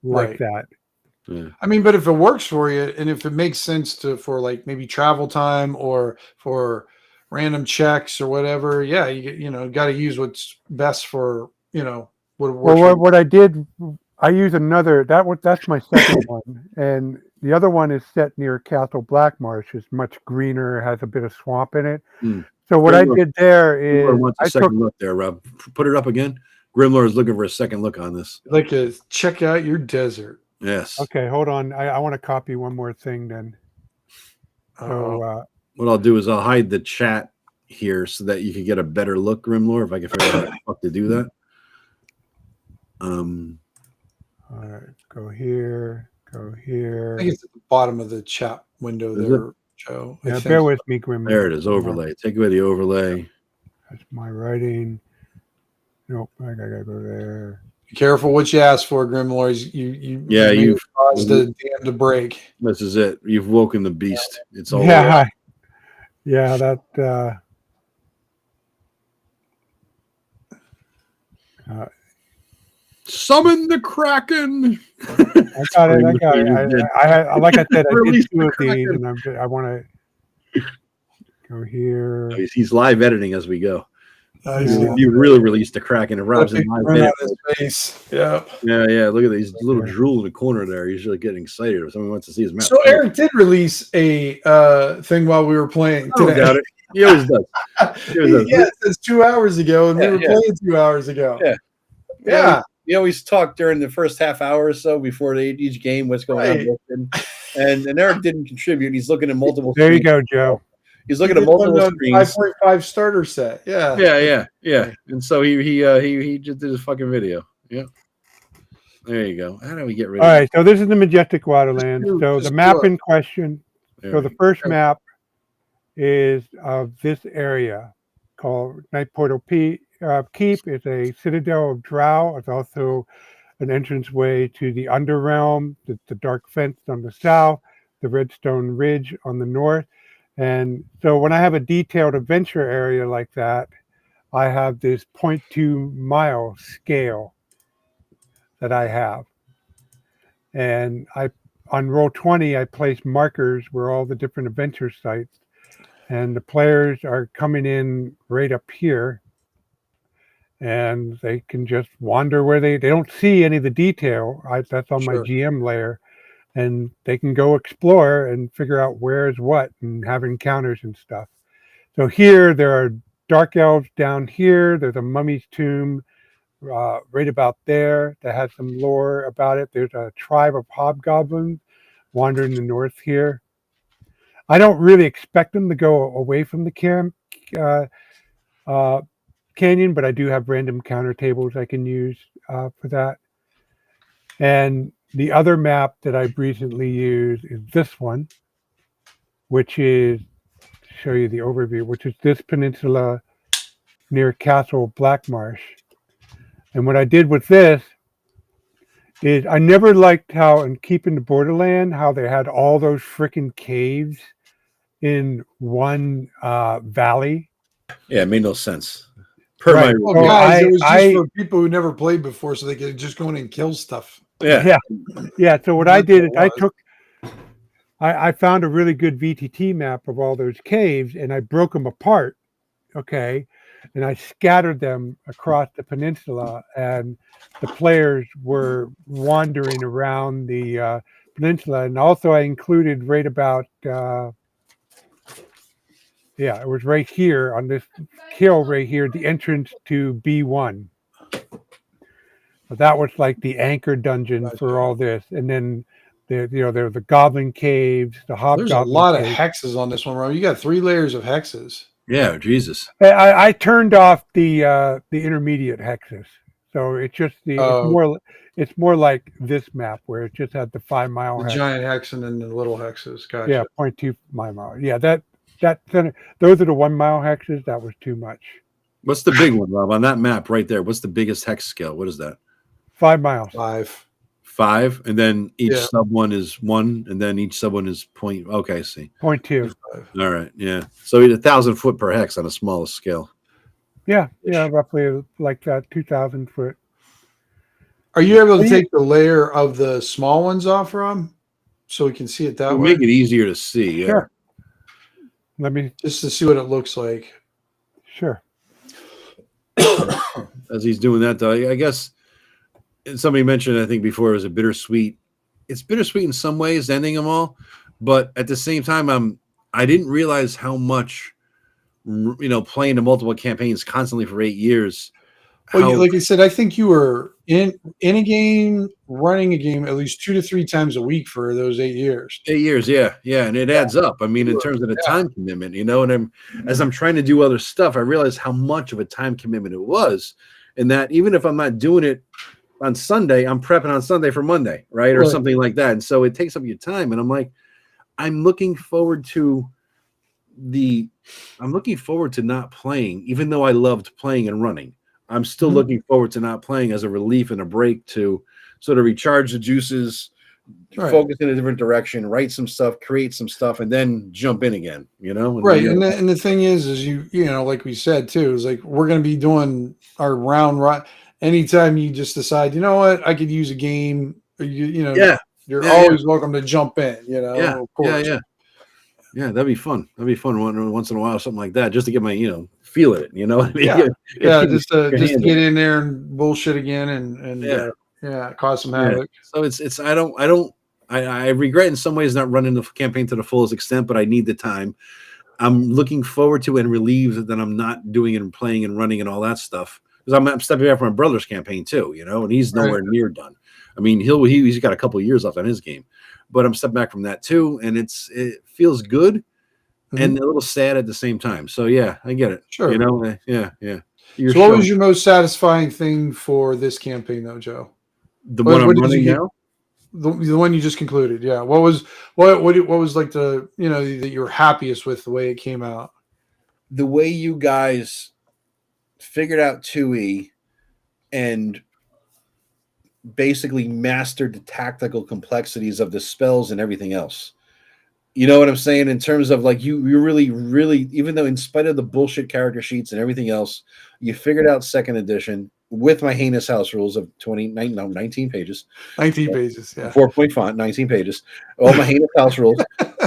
like that. Yeah. I mean, but if it works for you, and if it makes sense for like maybe travel time or for random checks or whatever, yeah, you got to use what's best for what works. Well, what I did, I use another that's my second one, and the other one is set near Castle Blackmarsh. It's much greener, has a bit of swamp in it. So what I did there is wants a second look there, Rob. Put it up again. Grimlore is looking for a second look on this. Like to check out your desert. Yes. Okay, hold on. I want to copy one more thing then. So what I'll do is I'll hide the chat here so that you can get a better look, Grimlore, if I can figure out how the fuck to do that. All right, go here. I think it's at the bottom of the chat window there, Joe. Yeah, bear with me, Grimlore. There it is, overlay. Take away the overlay. That's my writing. Nope, I gotta go there. Be careful what you ask for, Grimlore. You've caused the dam to break. This is it. You've woken the beast. It's all that summon the Kraken. I got it. I like I said, I did 2 of these, and I want to go here. He's live editing as we go. Yeah. You really released the Kraken and Rob's in live edit. Yeah. Look at these little drool in the corner there. He's really getting excited if someone wants to see his map. So Eric did release a thing while we were playing today. I don't doubt it. He always does. Yeah, it says 2 hours ago, and we were playing 2 hours ago. Yeah. We always talk during the first half hour or so before each game, what's going on. And Eric didn't contribute. He's looking at multiple There you go, Joe. He's looking at multiple screens. 5.5 starter set. Yeah. And so he just did his fucking video. Yeah. There you go. How do we get rid of it? All right, so this is the Majestic Waterlands. So the map in question. So the first map is of this area called Night Portal Keep. It's a citadel of drow. It's also an entranceway to the Underrealm. It's the Dark Fence on the south, the Redstone Ridge on the north. And so when I have a detailed adventure area like that, I have this 0.2 mile scale that I have. And on Roll20, I place markers where all the different adventure sites, and the players are coming in right up here, and they can just wander where they don't see any of the detail. That's on my GM layer. And they can go explore and figure out where's what and have encounters and stuff. So here there are dark elves down here. There's a mummy's tomb right about there that has some lore about it. There's a tribe of hobgoblins wandering the north here. I don't really expect them to go away from the canyon, but I do have random counter tables I can use for that. And the other map that I've recently used is this one, which is, to show you the overview, which is this peninsula near Castle Blackmarsh. And what I did with this is I never liked how, in Keeping the Borderland, how they had all those freaking caves in one valley. Yeah, it made no sense. It was just for people who never played before, so they could just go in and kill stuff. Yeah. So what I did is I found a really good VTT map of all those caves, and I broke them apart. Okay. And I scattered them across the peninsula, and the players were wandering around the peninsula. And also I included right about Yeah, it was right here on this hill right here, the entrance to B1. So that was like the anchor dungeon for all this, and then there were the goblin caves, the hobgoblin. There's a lot caves. of hexes on this one, bro. You got 3 layers of hexes. Yeah, Jesus. I turned off the intermediate hexes, so it's just it's more like this map where it just had the 5 mile the hex. giant hex and then the little hexes. Gotcha. Yeah, 0.2 mile. Yeah, that center, those are the 1 mile hexes. That was too much. What's the big one, Rob? On that map right there, what's the biggest hex scale? What is that? 5 miles. 5, and then each sub one is 1, and then each sub one is point. Okay, I see. 0.2. All right, yeah. So 1,000 foot per hex on a smallest scale. Yeah, roughly like 2,000 foot. Are you able to take the layer of the small ones off, Rob, so we can see it that way? Make it easier to see. Yeah. Sure. Let me just to see what it looks like. Sure. As he's doing that, though, I guess somebody mentioned, I think before, it was a bittersweet. It's bittersweet in some ways, ending them all, but at the same time, I didn't realize how much, playing the multiple campaigns constantly for 8 years. Well, like I said, I think you were in a game, running a game at least 2 to 3 times a week for those 8 years. 8 years, yeah, and it adds up. I mean, in terms of the time commitment, and as I'm trying to do other stuff, I realize how much of a time commitment it was, and that even if I'm not doing it on Sunday, I'm prepping on Sunday for Monday, right, or something like that, and so it takes up your time. And I'm like, I'm looking forward to not playing, even though I loved playing and running. I'm still looking forward to not playing as a relief and a break to sort of recharge the juices, focus in a different direction, write some stuff, create some stuff, and then jump in again, Right. And the thing is like we said too, is like we're going to be doing our round right. Anytime you just decide, you know what, I could use a game, you're always welcome to jump in, of course. Yeah, that'd be fun. That'd be fun once in a while, something like that, just to get my, feel it, what I mean? Just to get in there and bullshit again and cause some havoc. So it's I regret in some ways not running the campaign to the fullest extent, but I need the time. I'm looking forward to and relieved that I'm not doing and playing and running and all that stuff, because I'm stepping back from my brother's campaign too, and he's nowhere near done. I mean, he's got a couple of years left on his game, but I'm stepping back from that too, and it feels good and a little sad at the same time. So yeah, I get it. Sure. Yeah. So what was your most satisfying thing for this campaign, though, Joe? The one I'm running now. The one you just concluded, yeah. What was like the that you were happiest with the way it came out? The way you guys figured out 2E and basically mastered the tactical complexities of the spells and everything else. You know what I'm saying? In terms of like you really, really, even though in spite of the bullshit character sheets and everything else, you figured out second edition with my heinous house rules of 19 pages. 19 pages, yeah. 4-point font, 19 pages. All my heinous house rules.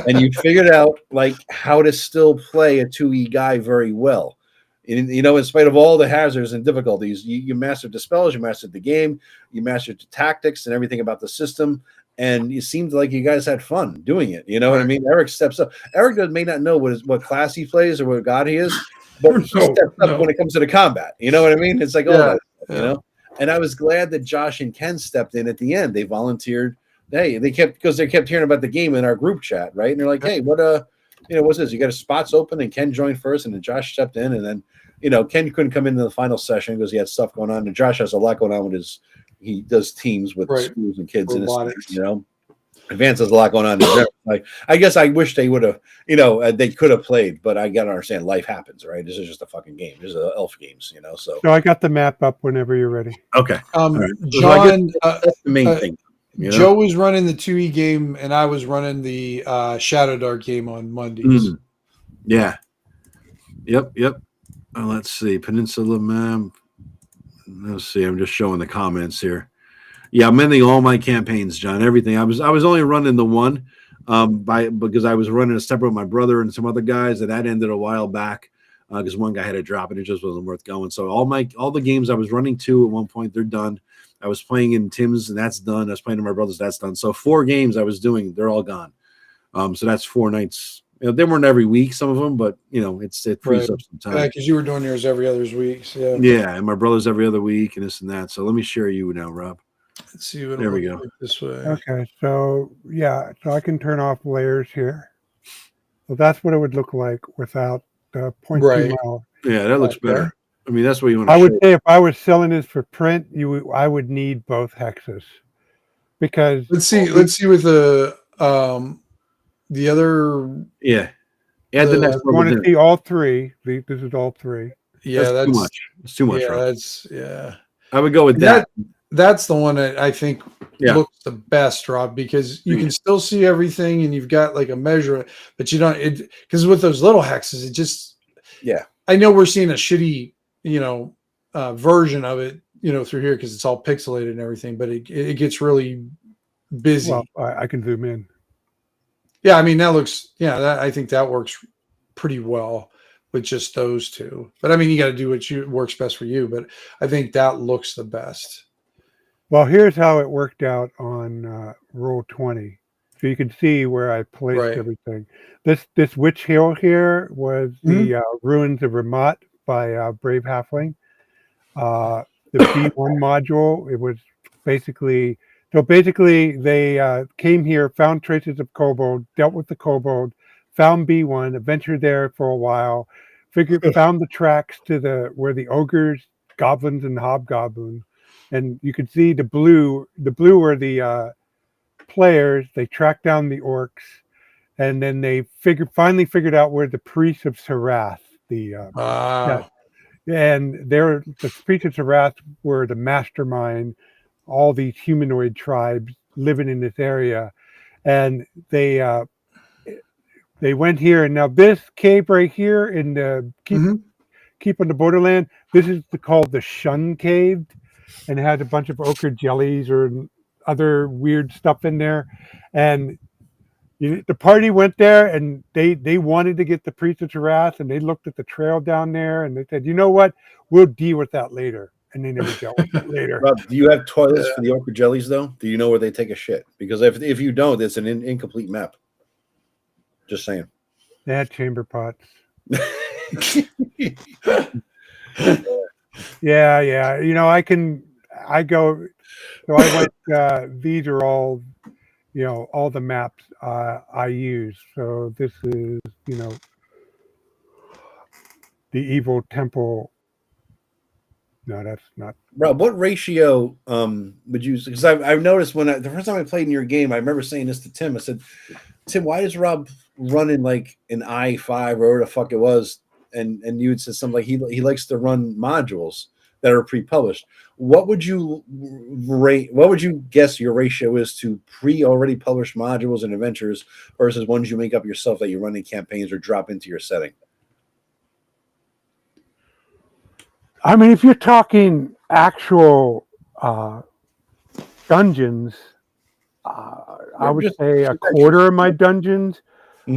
And you figured out like how to still play a 2E guy very well. And, in spite of all the hazards and difficulties, you mastered the spells, you mastered the game, you mastered the tactics and everything about the system. And it seemed like you guys had fun doing it. You know what I mean? Eric steps up. Eric may not know what class he plays or what god he is, but he steps up when it comes to the combat. You know what I mean? It's like, And I was glad that Josh and Ken stepped in at the end. They volunteered. Hey, they kept hearing about the game in our group chat, right? And they're like, hey, what's this? You got a spots open, and Ken joined first, and then Josh stepped in, and then Ken couldn't come into the final session because he had stuff going on, and Josh has a lot going on with he does teams with schools and kids in his state, Advance has a lot going on. I guess I wish they would have, they could have played, but I gotta understand life happens, right? This is just a fucking game. This is elf games, So I got the map up whenever you're ready. Okay. Right. John, that's the main thing. Joe was running the 2E game, and I was running the ShadowDark game on Mondays. Yeah. Yep. Let's see. Peninsula map. Let's see. I'm just showing the comments here. Yeah, I'm ending all my campaigns, John. Everything. I was only running the one because I was running a separate with my brother and some other guys, and that ended a while back because one guy had to drop and it just wasn't worth going. So all the games I was running to at one point, they're done. I was playing in Tim's, and that's done. I was playing in my brother's, that's done. So 4 games I was doing, they're all gone. So that's 4 nights They weren't every week, some of them, but it frees up some time. Yeah, because you were doing yours every other week. Yeah. Yeah, and my brother's every other week, and this and that. So let me share you now, Rob. Let's see what there we go. Like this way. Okay, so so I can turn off layers here. So that's what it would look like without the 0.2 mile. Yeah, that looks better. I mean, that's what you want to I would say if I was selling this for print, I would need both hexes, because let's see with the other add the next one. Want to see all three? This is all three. Yeah, that's too much. It's too much. Yeah, I would go with that. That's the one that I think looks the best, Rob, because you can still see everything and you've got like a measurement, but you don't, because with those little hexes, it just, I know we're seeing a shitty, version of it, through here because it's all pixelated and everything, but it gets really busy. Well, I can zoom in. Yeah, I mean, that looks, I think that works pretty well with just those two. But I mean, you got to do what works best for you, but I think that looks the best. Well, here's how it worked out on Roll20. So you can see where I placed everything. This Witch Hill here was the Ruins of Ramat by Brave Halfling. The B1 module, it was basically they came here, found traces of kobold, dealt with the kobold, found B1, adventured there for a while, found the tracks to where the ogres, goblins, and hobgoblins. And you can see the blue were the players. They tracked down the orcs, and then they finally figured out where the priests of Sarath, and the priests of Sarath were the mastermind, all these humanoid tribes living in this area, and they went here. And now this cave right here in the keep on the borderland, this is called the Shun Cave. And it had a bunch of ochre jellies or other weird stuff in there. And the party went there, and they wanted to get the priest of Tarath, and they looked at the trail down there, and they said, you know what? We'll deal with that later. And they never dealt with it later. Rob, do you have toilets for the ochre jellies, though? Do you know where they take a shit? Because if you don't, it's an incomplete map. Just saying. They had chamber pots. Yeah. I go, so I went, these are all, all the maps I use. So this is, the evil temple. No, that's not. Rob, what ratio would you use? Because I've noticed the first time I played in your game, I remember saying this to Tim. I said, Tim, why is Rob running like an I5 or whatever the fuck it was? And you would say something like he likes to run modules that are pre-published. What would you rate? What would you guess your ratio is to already published modules and adventures versus ones you make up yourself that you run in campaigns or drop into your setting? I mean, if you're talking actual dungeons, I would say a quarter of my dungeons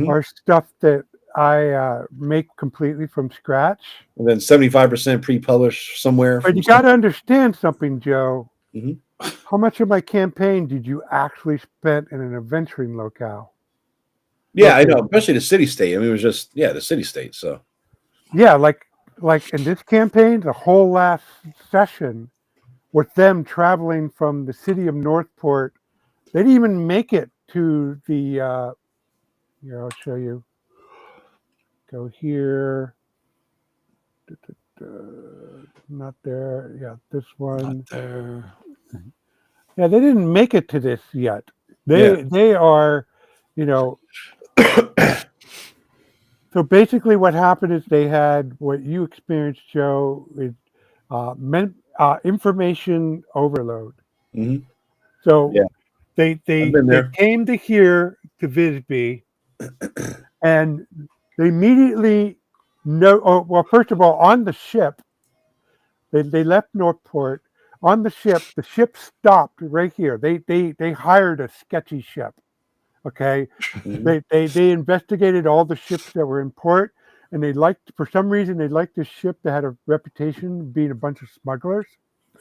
are stuff that I make completely from scratch. And then 75% pre-published somewhere. But you got to understand something, Joe. How much of my campaign did you actually spend in an adventuring locale? Yeah, I know, especially the city-state. I mean, it was just, the city-state, so. Yeah, like in this campaign, the whole last session with them traveling from the city of Northport, they didn't even make it to the, here, I'll show you. Go here. Not there. Yeah, this one. Not there. Yeah, they didn't make it to this yet. They are, So basically what happened is they had what you experienced, Joe, is information overload. So they came to here to Visby, and they immediately well, first of all, on the ship, they left Northport. On the ship stopped right here. They hired a sketchy ship. Okay, they investigated all the ships that were in port, and for some reason they liked this ship that had a reputation of being a bunch of smugglers.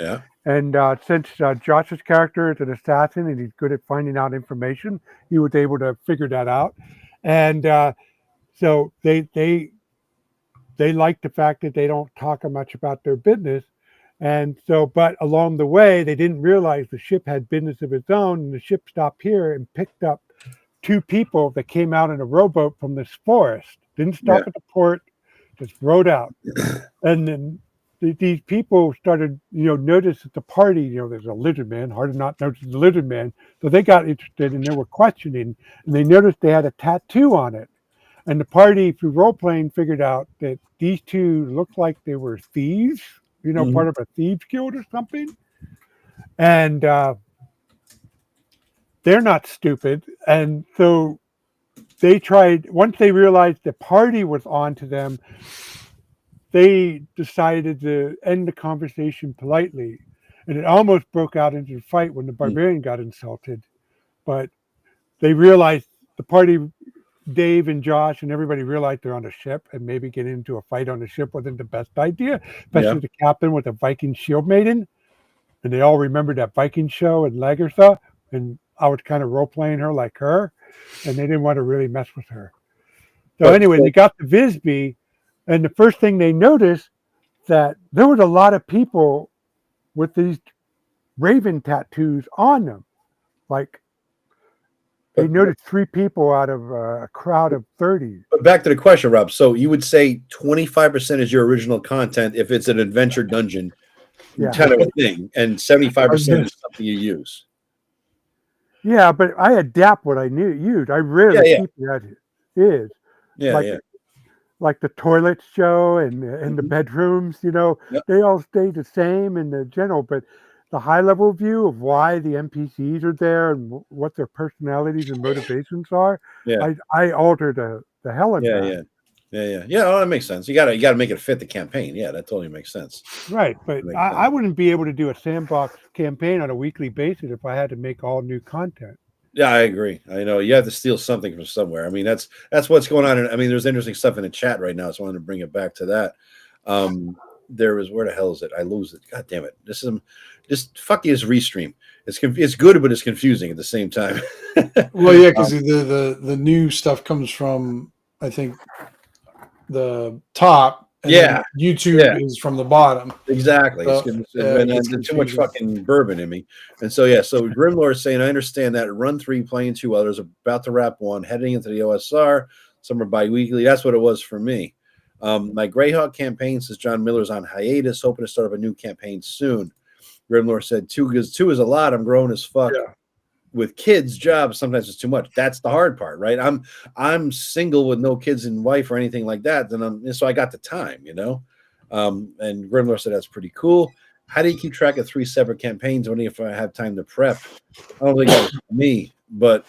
Yeah. And since Josh's character is an assassin and he's good at finding out information, he was able to figure that out. And So they like the fact that they don't talk much about their business. And so, but along the way, they didn't realize the ship had business of its own. And the ship stopped here and picked up 2 people that came out in a rowboat from this forest. Didn't stop at the port, just rowed out. And then these people started, notice at the party, there's a lizard man. Hard to not notice the lizard man. So they got interested and they were questioning, and they noticed they had a tattoo on it. And the party, through role playing, figured out that these 2 looked like they were thieves, part of a thieves guild or something. And they're not stupid. And so they tried, once they realized the party was on to them, they decided to end the conversation politely. And it almost broke out into a fight when the barbarian got insulted. But they realized, the party, Dave and Josh and everybody, realized they're on a ship, and maybe getting into a fight on the ship wasn't the best idea, especially the captain with a Viking shield maiden. And they all remembered that Viking show in Lagertha, and I was kind of role-playing her like her, and they didn't want to really mess with her. So anyway, they got to Visby, and the first thing they noticed, that there was a lot of people with these raven tattoos on them. Like, they noticed 3 people out of a crowd of 30. But back to the question, Rob. So you would say 25% is your original content if it's an adventure dungeon kind of a thing, and 75% is something you use. Yeah, but I adapt what I use. I rarely keep it as it is. Like the toilets show and the bedrooms, they all stay the same in the general, but the high level view of why the NPCs are there and what their personalities and motivations are, I alter the hell of that. Yeah. Oh, that makes sense. You gotta make it fit the campaign. Yeah, that totally makes sense. Right, but I wouldn't be able to do a sandbox campaign on a weekly basis if I had to make all new content. Yeah, I agree. I know you have to steal something from somewhere. I mean, that's what's going on. I mean, there's interesting stuff in the chat right now, so I wanted to bring it back to that. There was, where the hell is it? I lose it. God damn it! This is just fuck this Restream. It's good, but it's confusing at the same time. Well, yeah, because the new stuff comes from, I think, the top. And YouTube is from the bottom. Exactly. So, too much fucking bourbon in me. And so Grimlore is saying, I understand that. Run 3, playing 2 others, about to wrap 1, heading into the OSR. Some are bi-weekly. That's what it was for me. My Greyhawk campaign, says John Miller's on hiatus, hoping to start up a new campaign soon. Grimlore said 2 is a lot. I'm grown as fuck. Yeah. With kids, jobs, sometimes it's too much. That's the hard part, right? I'm single with no kids and wife or anything like that. So I got the time, And Grimlore said that's pretty cool. How do you keep track of 3 separate campaigns only if I have time to prep? I don't think that's me, but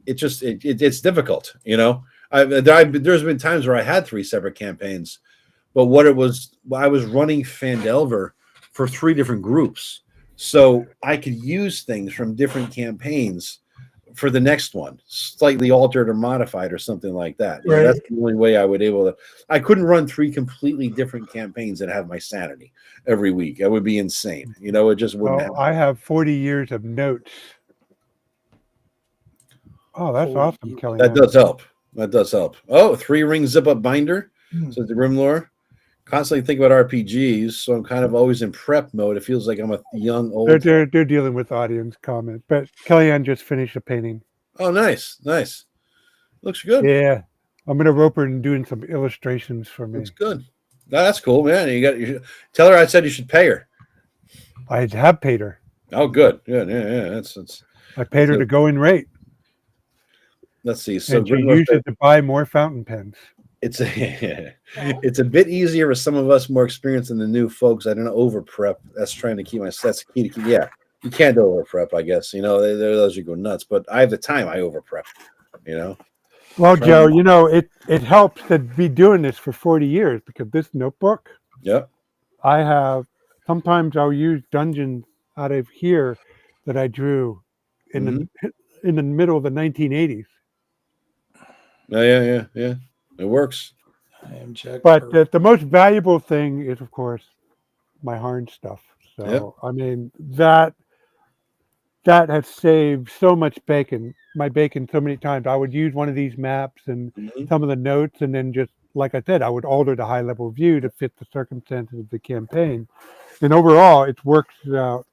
it's difficult, There's been times where I had 3 separate campaigns, but I was running Phandelver for 3 different groups. So I could use things from different campaigns for the next one, slightly altered or modified or something like that. Right. That's the only way I would able to. I couldn't run 3 completely different campaigns and have my sanity every week. That would be insane. It just wouldn't happen. I have 40 years of notes. Oh, that's awesome, Kelly. That does help. Oh, 3-ring zip-up binder, says the Grimlore. Constantly think about RPGs, so I'm kind of always in prep mode. It feels like I'm a young old. They're dealing with audience comment, but Kellyanne just finished a painting. Oh, nice. Looks good. Yeah, I'm gonna rope her and doing some illustrations for me. That's good. No, that's cool, man. You tell her I said you should pay her. I have paid her. Oh, good. Yeah. That's. I paid her to go in rate. Let's see. So and she used it to buy more fountain pens. It's a bit easier for some of us more experienced than the new folks. I don't over prep. That's trying to keep my sets key to keep. Yeah, you can't over prep. I guess those you go nuts. But I have the time. I over prep. Well, Joe, it helps to be doing this for 40 years because this notebook. Yep. Sometimes I'll use dungeons out of here that I drew in the middle of the 1980s. Yeah. It works. But the most valuable thing is, of course, my Harn stuff. So, I mean, that that has saved so much my bacon so many times. I would use one of these maps and some of the notes, and then just, like I said, I would alter the high-level view to fit the circumstances of the campaign. And overall, it works out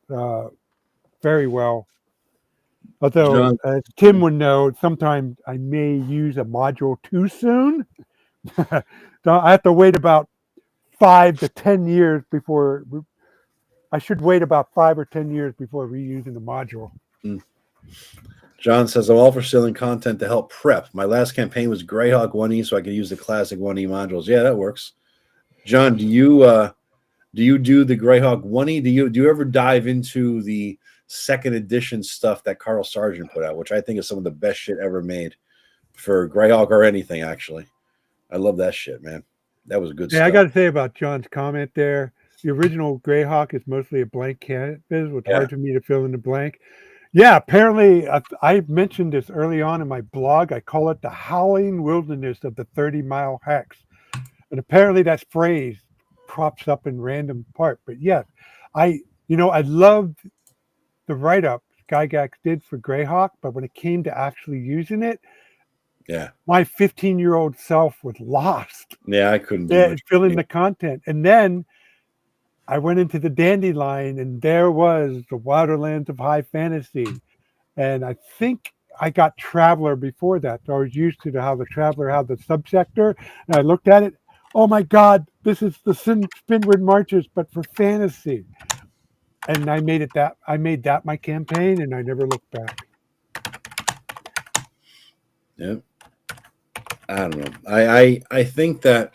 very well. Although, John, as Tim would know, sometimes I may use a module too soon. So I have to wait about 5 to 10 years before. I should wait about 5 or 10 years before reusing the module. John says, I'm all for stealing content to help prep. My last campaign was Greyhawk 1E, so I could use the classic 1E modules. Yeah, that works. John, do you do the Greyhawk 1E? Do you ever dive into the second edition stuff that Carl Sargent put out, which I think is some of the best shit ever made for Greyhawk or anything, actually? I love that shit, man. That was good stuff. I got to say about John's comment there, the original Greyhawk is mostly a blank canvas. It's hard for me to fill in the blank. Yeah, apparently, I mentioned this early on in my blog. I call it the howling wilderness of the 30-mile hex. And apparently that phrase props up in random part. But yes, I loved the write-up Gygax did for Greyhawk, but when it came to actually using it, my 15-year-old self was lost. Yeah, I couldn't do it. Filling the content. And then I went into the Dandelion, and there was the Wilderlands of high fantasy. And I think I got Traveler before that. So I was used to how the Traveler had the subsector. And I looked at it. Oh my God, this is the Spinward Marches, but for fantasy. And I made that my campaign, and I never looked back. Yeah. I don't know. I think that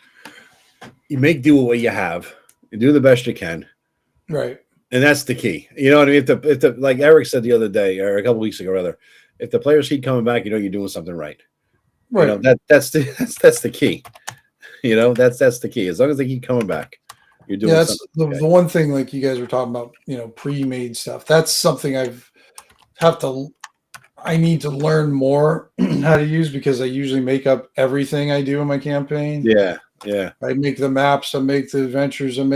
you make do with what you have. You do the best you can. Right. And that's the key. You know what I mean? If the like Eric said the other day, or a couple weeks ago, rather, if the players keep coming back, you're doing something right. Right. You know, that's the key. You know, that's the key. As long as they keep coming back, you're doing that's something. The one thing, like you guys were talking about, pre-made stuff. That's something I need to learn more how to use, because I usually make up everything I do in my campaign. Yeah. Yeah. I make the maps, I make the adventures, I'm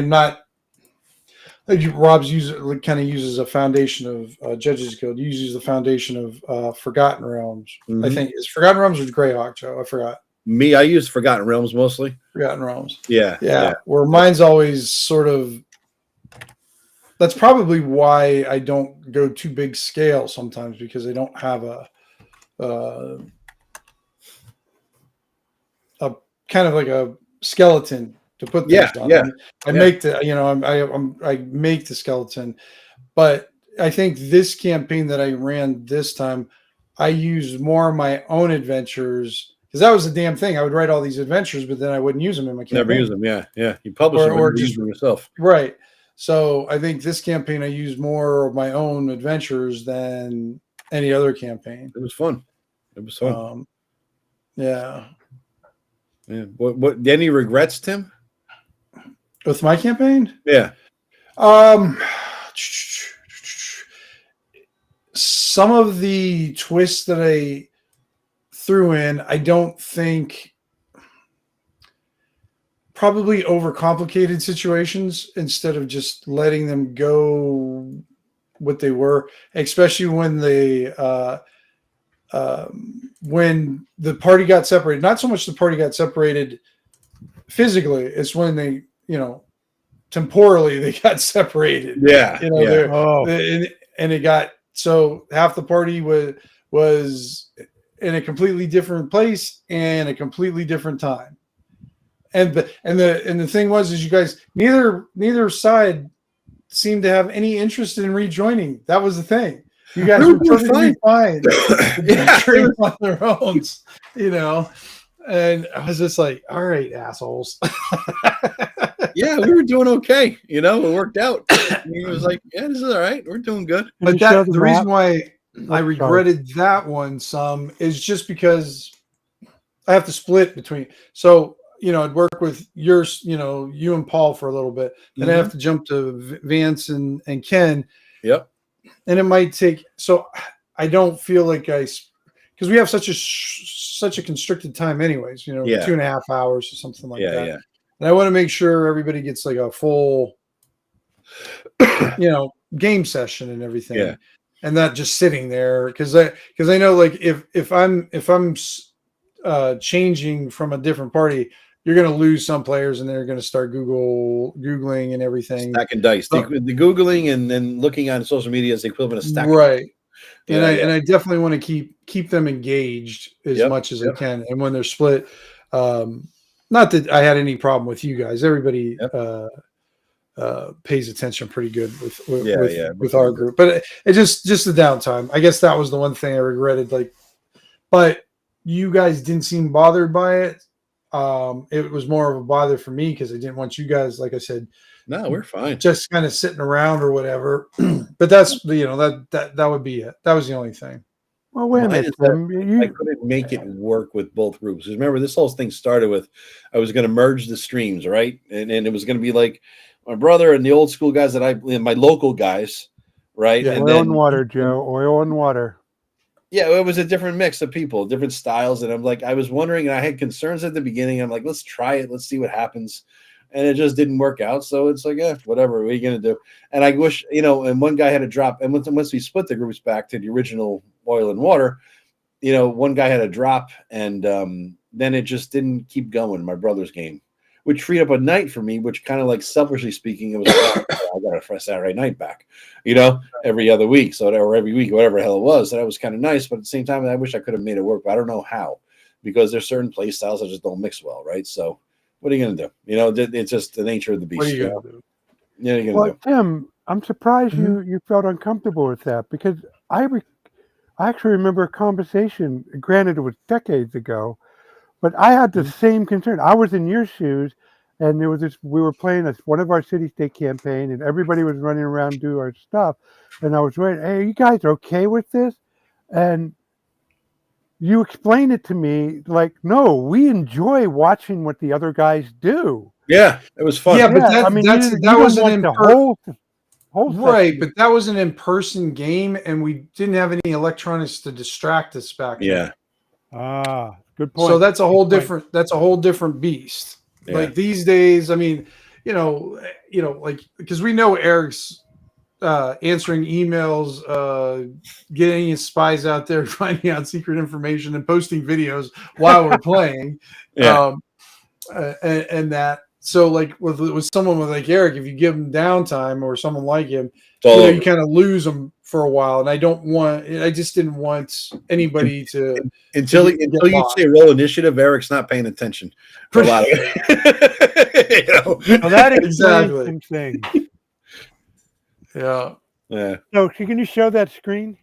not like Rob's kind of uses a foundation of Judges Guild. He uses the foundation of Forgotten Realms. I think it's Forgotten Realms or Greyhawk, Joe. I forgot. Me, I use Forgotten Realms mostly. Forgotten Realms. Yeah. Where mine's always sort of. That's probably why I don't go too big scale sometimes, because I don't have a kind of like a skeleton to put things on. I make I make the skeleton, but I think this campaign that I ran this time, I used more of my own adventures, because that was the damn thing. I would write all these adventures, but then I wouldn't use them in my campaign. Never use them. Yeah. You publish them or just use them yourself. Right. So I think this campaign I used more of my own adventures than any other campaign. It was fun. Yeah. Yeah. What? Any regrets, Tim? With my campaign? Yeah. Some of the twists that I threw in, I don't think, probably overcomplicated situations instead of just letting them go what they were, especially when when the party got separated. Not so much the party got separated physically, it's when they, temporally they got separated. Yeah. And it got, so half the party was in a completely different place and a completely different time. And the thing was, is you guys, neither side seemed to have any interest in rejoining. That was the thing. You guys were perfectly fine on their own, and I was just like, all right, assholes. Yeah, we were doing okay. It worked out. He was like, yeah, this is all right. We're doing good. But the reason why I regretted that one some is just because I have to split between. So, I'd work with you and Paul for a little bit. Then I have to jump to Vance and Ken. Yep. And it might take, so I don't feel like because we have such a constricted time anyways, 2.5 hours or something like that. Yeah. And I want to make sure everybody gets like a full game session and everything. Yeah. And not just sitting there because I know like if I'm changing from a different party, you're going to lose some players and they're going to start Googling and everything. Stacking dice. The Googling and then looking on social media is the equivalent of stacking. Right. And I definitely want to keep them engaged as much as I can. And when they're split, not that I had any problem with you guys. Everybody pays attention pretty good with our group. But it just the downtime. I guess that was the one thing I regretted. But you guys didn't seem bothered by it. It was more of a bother for me because I didn't want you guys, like I said, no, we're fine, just kind of sitting around or whatever. But that's that would be it. That was the only thing. Well, wait a minute. I couldn't make it work with both groups. Remember, this whole thing started with I was going to merge the streams, right? And it was going to be like my brother and the old school guys my local guys, right? Yeah, and oil and water, Joe. Oil and water. Yeah, it was a different mix of people, different styles. And I'm like, I was wondering, and I had concerns at the beginning. I'm like, let's try it. Let's see what happens. And it just didn't work out. So it's like, whatever. What are you going to do? And I wish, and one guy had to drop. And once we split the groups back to the original oil and water, one guy had a drop. And then it just didn't keep going, my brother's game, which freed up a night for me, which kind of like selfishly speaking, it was like, I got a fresh Saturday night back, every other week. Or every week, whatever the hell it was. That was kind of nice. But at the same time, I wish I could have made it work. But I don't know how, because there's certain play styles that just don't mix well, right? So what are you going to do? It's just the nature of the beast. What are you going to do? Yeah, you're going to do. Tim, I'm surprised you felt uncomfortable with that because I actually remember a conversation. Granted, it was decades ago, but I had the same concern. I was in your shoes, and there was this. We were playing one of our city-state campaign, and everybody was running around doing our stuff. And I was waiting. Hey, are you guys okay with this? And you explained it to me like, no, we enjoy watching what the other guys do. Yeah, it was fun. Yeah, but that was an in-person. Right, but that was an in-person game, and we didn't have any electronics to distract us back then. Yeah. Good point. So that's a whole different. That's a whole different beast. Yeah. Like these days, I mean, like because we know Eric's answering emails, getting his spies out there, finding out secret information, and posting videos while we're playing. And that. So like with someone with like Eric, if you give him downtime or someone like him, you kind of lose them for a while. And I just didn't want anybody to until you say roll initiative. Eric's not paying attention for a lot of it. Well, that exactly thing. Yeah. So can you show that screen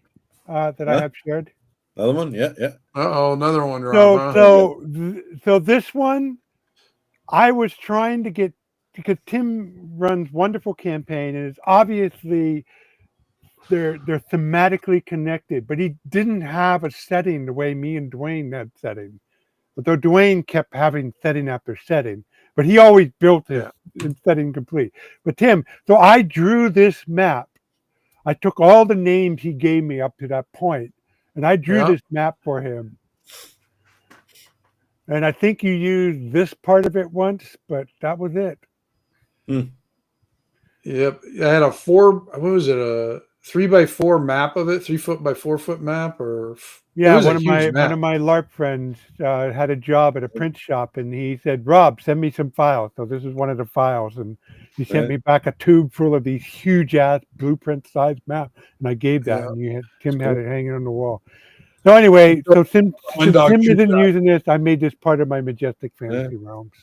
that I have shared? Another one? Yeah. Another one. Rob, so this one. I was trying to get, because Tim runs wonderful campaign and it's obviously they're thematically connected, but he didn't have a setting the way me and Dwayne had setting. But though Dwayne kept having setting after setting, but he always built his setting complete. But Tim, so I drew this map. I took all the names he gave me up to that point, and I drew this map for him. And I think you used this part of it once, but that was it. Yep. I had a 3x4 map of it, 3 foot by 4 foot map, or one of my LARP friends had a job at a print shop, and he said, "Rob, send me some files." So this is one of the files, and he sent me back a tube full of these huge ass blueprint sized maps, and I gave that, and Tim had it hanging on the wall. So anyway, since Tim isn't using this, I made this part of my Majestic Fantasy Realms.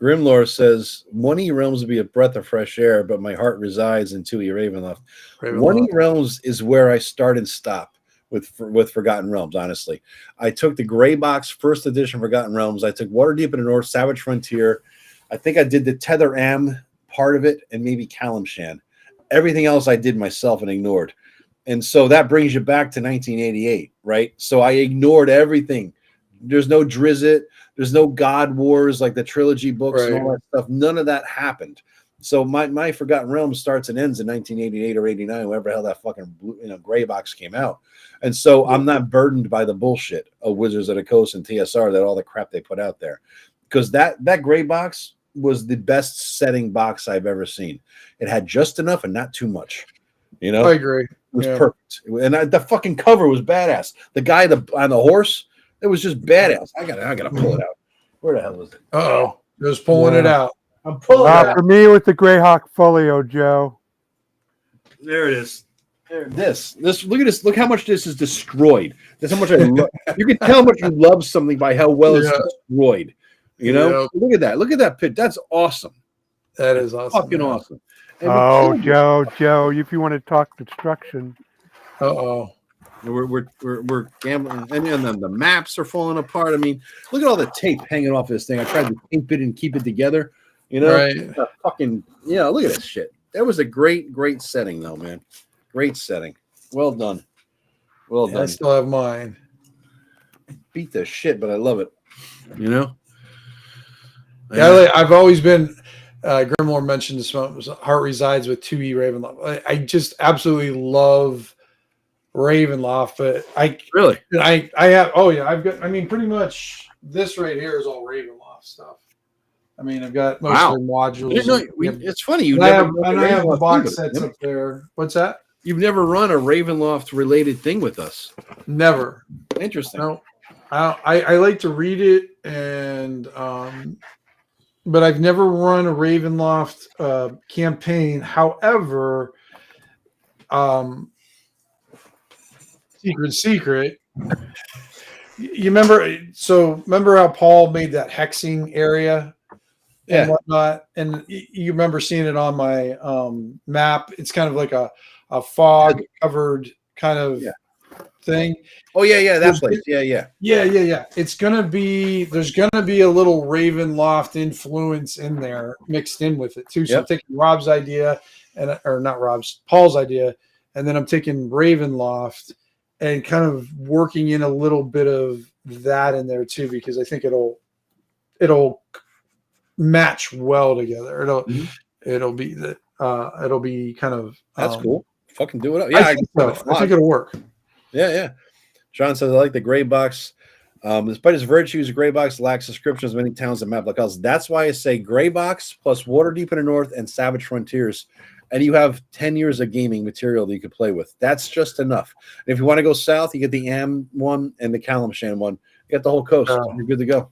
Grimlore says, 1E Realms would be a breath of fresh air, but my heart resides in 2E Ravenloft. 1E Realms is where I start and stop with Forgotten Realms, honestly. I took the gray box first edition Forgotten Realms. I took Waterdeep in the North, Savage Frontier. I think I did the Tether Am part of it and maybe Kalimshan. Everything else I did myself and ignored. And so that brings you back to 1988, right? So I ignored everything. There's no Drizzt. There's no God Wars, like the trilogy books and all that stuff. None of that happened. So my Forgotten Realms starts and ends in 1988 or 89, whenever the hell that fucking gray box came out. And so I'm not burdened by the bullshit of Wizards of the Coast and TSR, that all the crap they put out there. Because that gray box, was the best setting box I've ever seen. It had just enough and not too much. You know, I agree. It was perfect, and the fucking cover was badass. The guy on the horse, it was just badass. I gotta pull it out. Where the hell is it? Oh, just pulling it out. I'm pulling it out. For me, with the Greyhawk Folio, Joe. There it is. This. Look at this. Look how much this is destroyed. That's how much I love. You can tell how much you love something by how well it's destroyed. You know, look at that. Look at that pit. That's awesome. That is awesome. Fucking awesome. And Joe, if you want to talk destruction. We're gambling, and then the maps are falling apart. I mean, look at all the tape hanging off this thing. I tried to tape it and keep it together. You know, look at this shit. That was a great setting, though, man. Great setting. Well done. Well done. I still have mine. Beat the shit, but I love it. You know. Yeah, I've always been. Grimlore mentioned this. Heart resides with 2E Ravenloft. I just absolutely love Ravenloft, but I have. Oh yeah, I've got. I mean, pretty much this right here is all Ravenloft stuff. I mean, I've got most of the modules. It's funny. I have the box sets up there. What's that? You've never run a Ravenloft related thing with us. Never. Interesting. No, I like to read it, and but I've never run a Ravenloft campaign. However, secret. You remember? So remember how Paul made that hexing area? And whatnot, and you remember seeing it on my map. It's kind of like a fog covered kind of thing. Oh yeah, that place. Yeah. It's gonna be there's gonna be a little Ravenloft influence in there mixed in with it too. So I'm taking Rob's idea Paul's idea, and then I'm taking Ravenloft and kind of working in a little bit of that in there too, because I think it'll match well together. It'll be kind of that's cool. Fucking do it up. Yeah, I think it'll work. Yeah. John says I like the gray box. Despite its virtues, gray box lacks descriptions of many towns and map locales. That's why I say gray box plus Waterdeep in the North and Savage Frontiers, and you have 10 years of gaming material that you could play with. That's just enough. And if you want to go south, you get the Am one and the Calamshan one. You get the whole coast. You're good to go.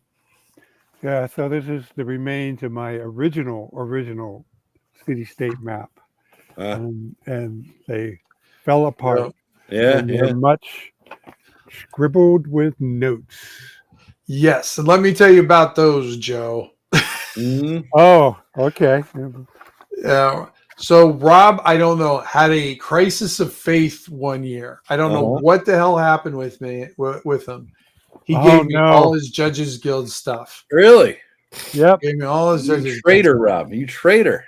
Yeah, so this is the remains of my original city-state map, and they fell apart. Yeah. Much scribbled with notes. Yes, and let me tell you about those, Joe. Oh, okay. So Rob, I don't know, had a crisis of faith one year. I don't know what the hell happened with him. He gave me all his Judges Guild stuff. Really? Yep. Gave me all his Judges Guild. Traitor, Rob. You traitor.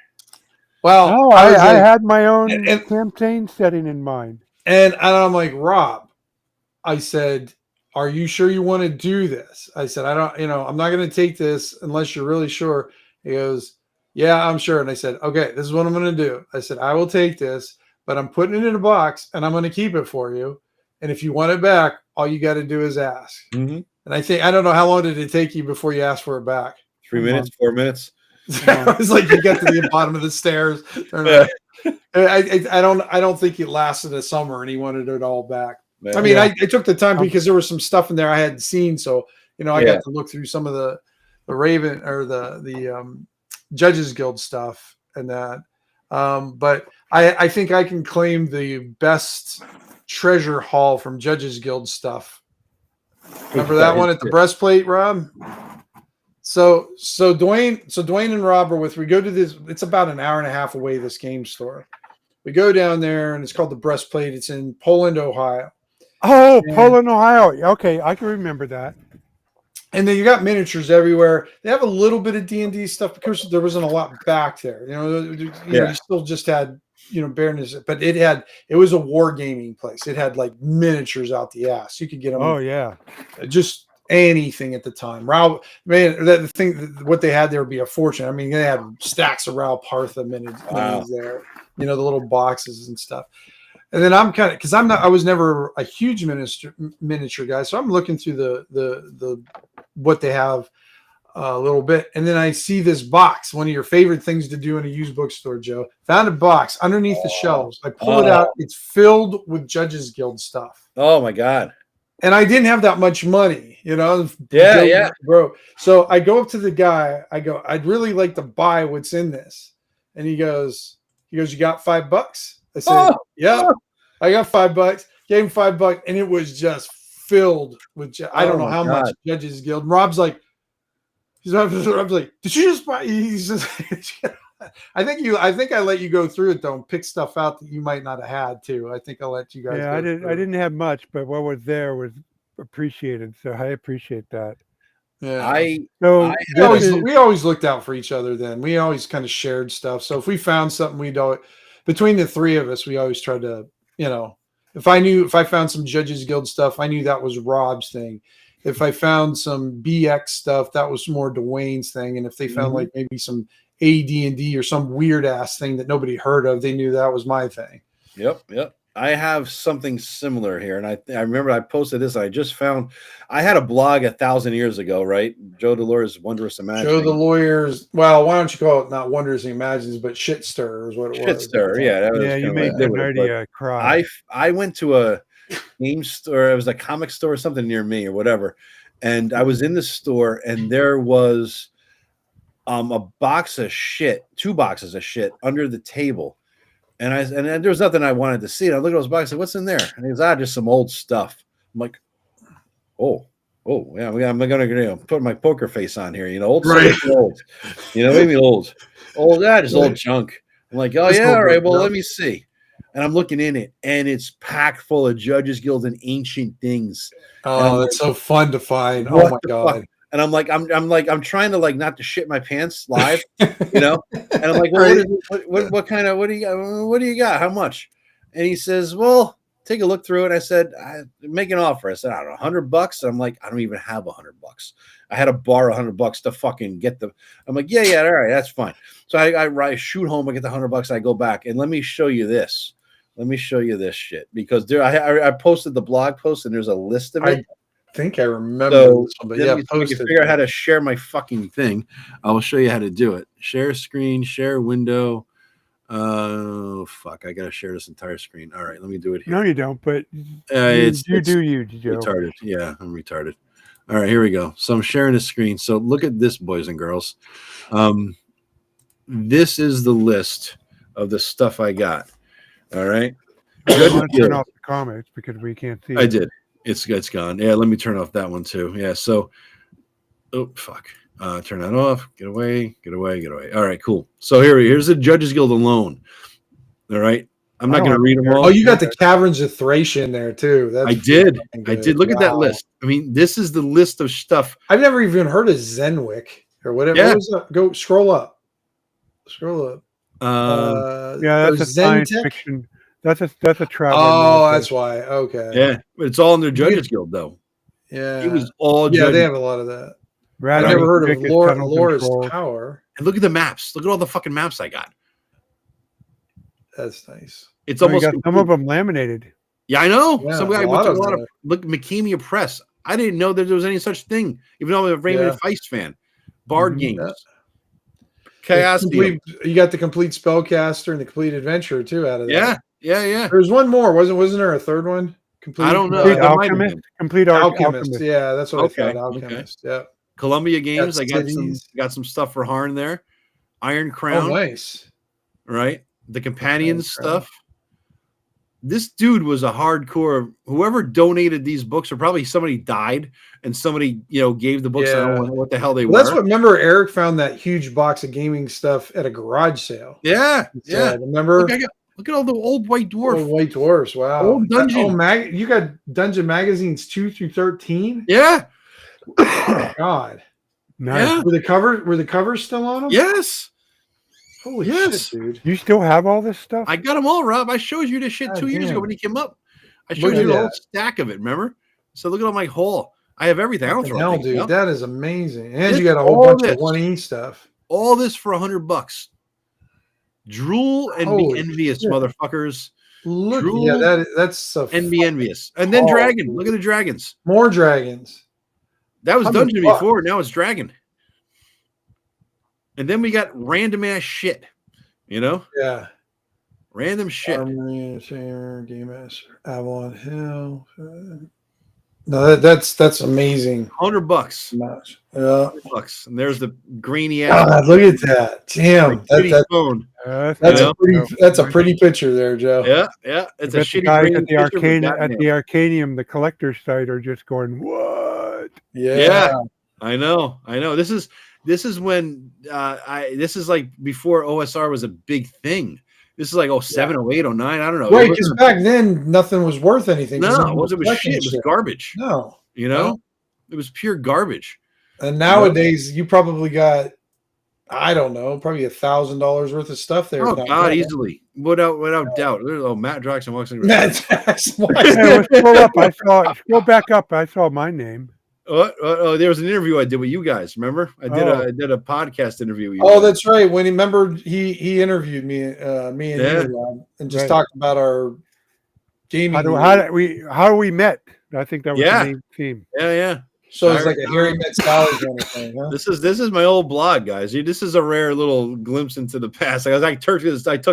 Well, I had my own campaign setting in mind. And I'm like, Rob, I said, are you sure you want to do this? I said, I'm not going to take this unless you're really sure. He goes, yeah, I'm sure. And I said, okay, this is what I'm going to do. I said, I will take this, but I'm putting it in a box and I'm going to keep it for you. And if you want it back, all you got to do is ask. And I don't know, how long did it take you before you asked for it back? 3 minutes, 4 minutes. It was like you got to the bottom of the stairs. I don't think it lasted a summer, and he wanted it all back. I mean, I took the time because there was some stuff in there I hadn't seen, so I got to look through some of the Raven or the Judges Guild stuff and that. But I think I can claim the best treasure haul from Judges Guild stuff. Remember that one at the breastplate, Rob? So Dwayne and Rob are we go to this, it's about an hour and a half away, this game store. We go down there and it's called the Breastplate. It's in Poland, Ohio. Oh, Poland, Ohio. Okay, I can remember that. And then you got miniatures everywhere. They have a little bit of D&D stuff because there wasn't a lot back there. You still just had bareness, but it was a wargaming place. It had like miniatures out the ass. You could get them. Oh yeah, just anything at the time. What they had there would be a fortune. I mean, they had stacks of Raoul Partha minis there. The little boxes and stuff. And then I'm kind of, because I was never a huge miniature guy, so I'm looking through the what they have a little bit, and then I see this box, one of your favorite things to do in a used bookstore, Joe. Found a box underneath the shelves. I pull it out. It's filled with Judges Guild stuff. Oh my God. And I didn't have that much money, you know. Yeah. Bro. So I go up to the guy. I go, I'd really like to buy what's in this. And he goes, you got $5? I said, yeah, I got $5. Gave him $5, and it was just filled with. I don't know how much Judges Guild. And Rob's like, Rob's like, did you just buy? He's just. I think I let you go through it though and pick stuff out that you might not have had too. I think I'll let you guys. Yeah, I didn't have much, but what was there was appreciated. So I appreciate that. Yeah. We always looked out for each other then. We always kind of shared stuff. So if we found something, between the three of us, we always tried to, you know, if I found some Judges Guild stuff, I knew that was Rob's thing. If I found some BX stuff, that was more Dwayne's thing. And if they found like maybe some AD&D or some weird ass thing that nobody heard of, they knew that was my thing. Yep. I have something similar here, and I remember I posted this. I just found I had a blog 1,000 years ago, right? Joe Delores' Wondrous Imagining. Joe Delores. Well, why don't you call it not Wondrous Imagines, but Shit Stir is what it was. Shit Stir, yeah. You made the nerdy cry. I went to a game store. It was a comic store or something near me or whatever, and I was in the store, and there was a box of shit, 2 boxes of shit under the table. And there was nothing I wanted to see. And I look at those boxes, what's in there? And he goes, just some old stuff. I'm like, yeah, I'm gonna put my poker face on here. You know, old stuff, old. You know, maybe old, just old junk. I'm like, all right, well, let me see. And I'm looking in it, and it's packed full of Judges Guild and ancient things. Oh, that's so fun to find. Oh my God. Fuck? And I'm I'm trying to not to shit my pants live, you know. And I'm like, well, what do you got? How much? And he says, well, take a look through it. I said, make an offer. I said, I don't know, $100. And I'm like, I don't even have $100. I had to borrow $100 to fucking get them. I'm like, yeah, all right, that's fine. So I shoot home. I get the $100. I go back and let me show you this. Let me show you this shit because I posted the blog post and there's a list of it. I think I remember this one, but yeah, you figure out how to share my fucking thing. I will show you how to do it. Share screen, share window. Oh fuck! I gotta share this entire screen. All right, let me do it here. No, you don't. But it's Joe. Retarded. Yeah, I'm retarded. All right, here we go. So I'm sharing the screen. So look at this, boys and girls. This is the list of the stuff I got. All right. I want to turn off the comments because we can't see. I did. It's gone. Yeah, let me turn off that one too. Yeah, so fuck. Turn that off. Get away. All right, cool. So here's the Judges Guild alone. All right. I'm not gonna read them all. Oh, you got the Caverns of Thracian there too. I did. Look at that list. I mean, this is the list of stuff. I've never even heard of Zenwick or whatever. Yeah. What was that? Go scroll up. Yeah, that's a science fiction. That's a travel. Oh, that's why. Okay. Yeah, but it's all in their Judges Guild, though. Yeah, it was all. Yeah, they have a lot of that. I've never heard of Laura's Tower. And look at the maps. Look at all the fucking maps I got. That's nice. It's almost some of them laminated. Yeah, I know. Yeah, some guy with a lot of look Machemia Press. I didn't know that there was any such thing, even though I'm a Raymond Feist fan. Bard games. Chaos. You got the complete Spellcaster and the complete Adventurer too out of that. Yeah. There's one more, wasn't there a third one? I don't know. Complete Alchemist. Yeah, that's what I thought. Alchemist. Okay. Yeah. Columbia Games. I got some stuff for Harn there. Iron Crown. Oh, nice. Right. The Companions stuff. This dude was a hardcore. Whoever donated these books, or probably somebody died, and somebody gave the books. I don't know what the hell they were. That's what. Remember, Eric found that huge box of gaming stuff at a garage sale. Yeah. Remember? Look at all the old white dwarfs. Old white dwarfs. Wow. Old dungeon. You got Dungeon magazines 2 through 13. Yeah. Oh, God. Nice. Yeah. Were the covers still on them? Yes. Holy shit, dude. You still have all this stuff? I got them all, Rob. I showed you this shit 2 years ago when he came up. I showed you the whole stack of it, remember? So look at all my haul. I have everything. I don't throw anything, dude. That is amazing. And you got a whole bunch of 1E stuff. All this for $100. Drool and be envious, motherfuckers. Look, Drool, that's and be envious. And then dragon. Look at the dragons. More dragons. That was dungeon before. Now it's dragon. And then we got random ass shit, you know? Yeah. Random shit. Armory, Game Master, Avalon Hill. No, that's amazing. $100. Yeah. $100. And there's the grainy ass. God, look at that. Damn. Phone. That's a pretty picture there, Joe. Yeah. It's a shitty guys grainy at the picture. at the Arcanium, the collector's site, are just going, what? Yeah. I know. This is when this is like before OSR was a big thing. This is like 07, 08, 09. I don't know. Right, because back then nothing was worth anything. No, it was shit. It was garbage. No. You know? It was pure garbage. And nowadays you probably got, I don't know, probably $1,000 worth of stuff there. Oh God, easily. Without doubt. Matt Jackson walks in. Matt Jackson. Scroll back up. I saw my name. There was an interview I did with you guys. Remember, I did a podcast interview with you. Oh, that's right. When he interviewed me, me and you, and just talked about our gaming. How we met. I think that was the main theme. Yeah. So it's like a Harry Met Sally kind of thing. Huh? This is my old blog, guys. This is a rare little glimpse into the past. I took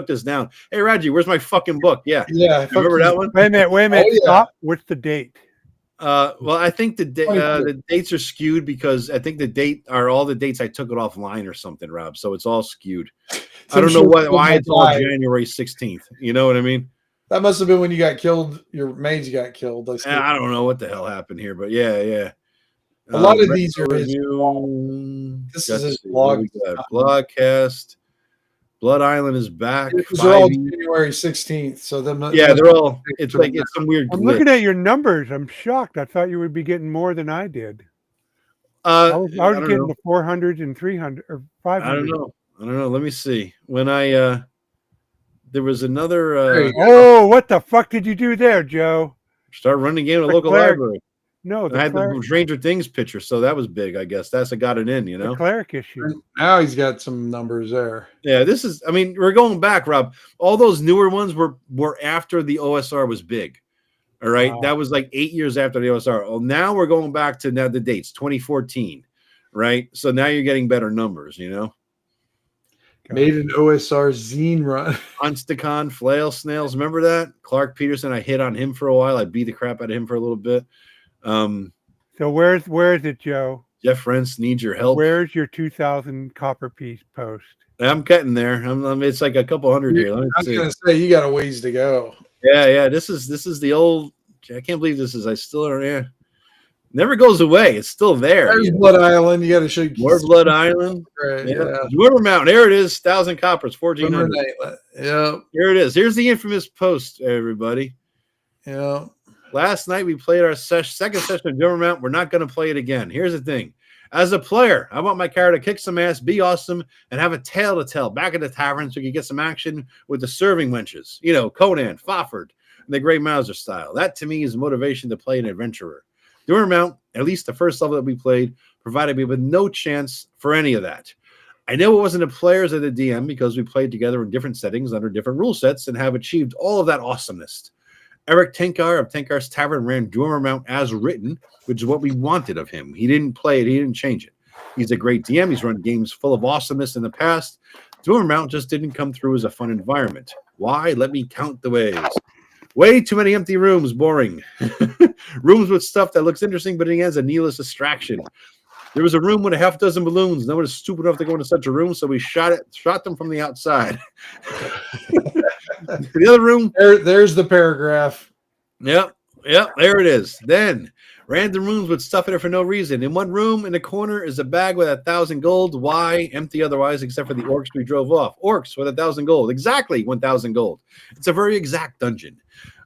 this down. Hey, Raji, where's my fucking book? Yeah. Remember that one? Wait a minute. Stop. What's the date? Well, I think the dates are skewed because I think all the dates I took it offline or something, Rob. So it's all skewed. I don't know why it's all January 16th. You know what I mean? That must have been when you got killed. Your maids got killed. I don't know what the hell happened here, but yeah. A lot of these are his. This is his blog. Blogcast. Blood Island is back. They're all January 16th. So they're all. It's some weird. I'm looking at your numbers. I'm shocked. I thought you would be getting more than I did. I was getting the 400s and 300 or 500. I don't know. Let me see. When there was another. What the fuck did you do there, Joe? Start running game at a local library. No, I had the Stranger Things picture, so that was big. I guess that's what got it in. The cleric issue. Now he's got some numbers there. Yeah, this is. I mean, we're going back, Rob. All those newer ones were after the OSR was big. All right, that was like 8 years after the OSR. Well, now we're going back to the dates, 2014, right? So now you're getting better numbers. Made an OSR zine run. Unsticon, Flail Snails. Remember that? Clark Peterson. I hit on him for a while. I beat the crap out of him for a little bit. So where is it, Joe? Jeff Rents needs your help. Where's your 2,000 copper piece post? I'm getting there. It's like a couple hundred here. I was gonna say you got a ways to go. Yeah. This is the old. I can't believe this is. I still are. Yeah. Never goes away. It's still there. There's Blood Island. You got to show more Blood Island. Right, yeah. River Mountain. There it is. 1,000 coppers. 1,400. Yeah. Here it is. Here's the infamous post, everybody. Yeah. Last night we played our second session of River Mountain. We're not going to play it again. Here's the thing. As a player, I want my character to kick some ass, be awesome, and have a tale to tell back at the tavern so we can get some action with the serving wenches. Conan, Fofford, and the Grey Mauser style. That, to me, is motivation to play an adventurer. Durmount, at least the first level that we played, provided me with no chance for any of that. I know it wasn't the players or the DM because we played together in different settings under different rule sets and have achieved all of that awesomeness. Eric Tenkar of Tenkar's Tavern ran Durmount as written, which is what we wanted of him. He didn't play it. He didn't change it. He's a great DM. He's run games full of awesomeness in the past. Durmount just didn't come through as a fun environment. Why? Let me count the ways. Way too many empty rooms, boring. Rooms with stuff that looks interesting, but it has a needless distraction. There was a room with a half dozen balloons. No one is stupid enough to go into such a room, so we shot them from the outside. The other room. There's the paragraph. Yep, there it is. Then random rooms with stuff in it for no reason. In one room in the corner is a bag with 1,000 gold. Why? Empty otherwise, except for the orcs we drove off. Orcs with 1,000 gold. Exactly 1,000 gold. It's a very exact dungeon.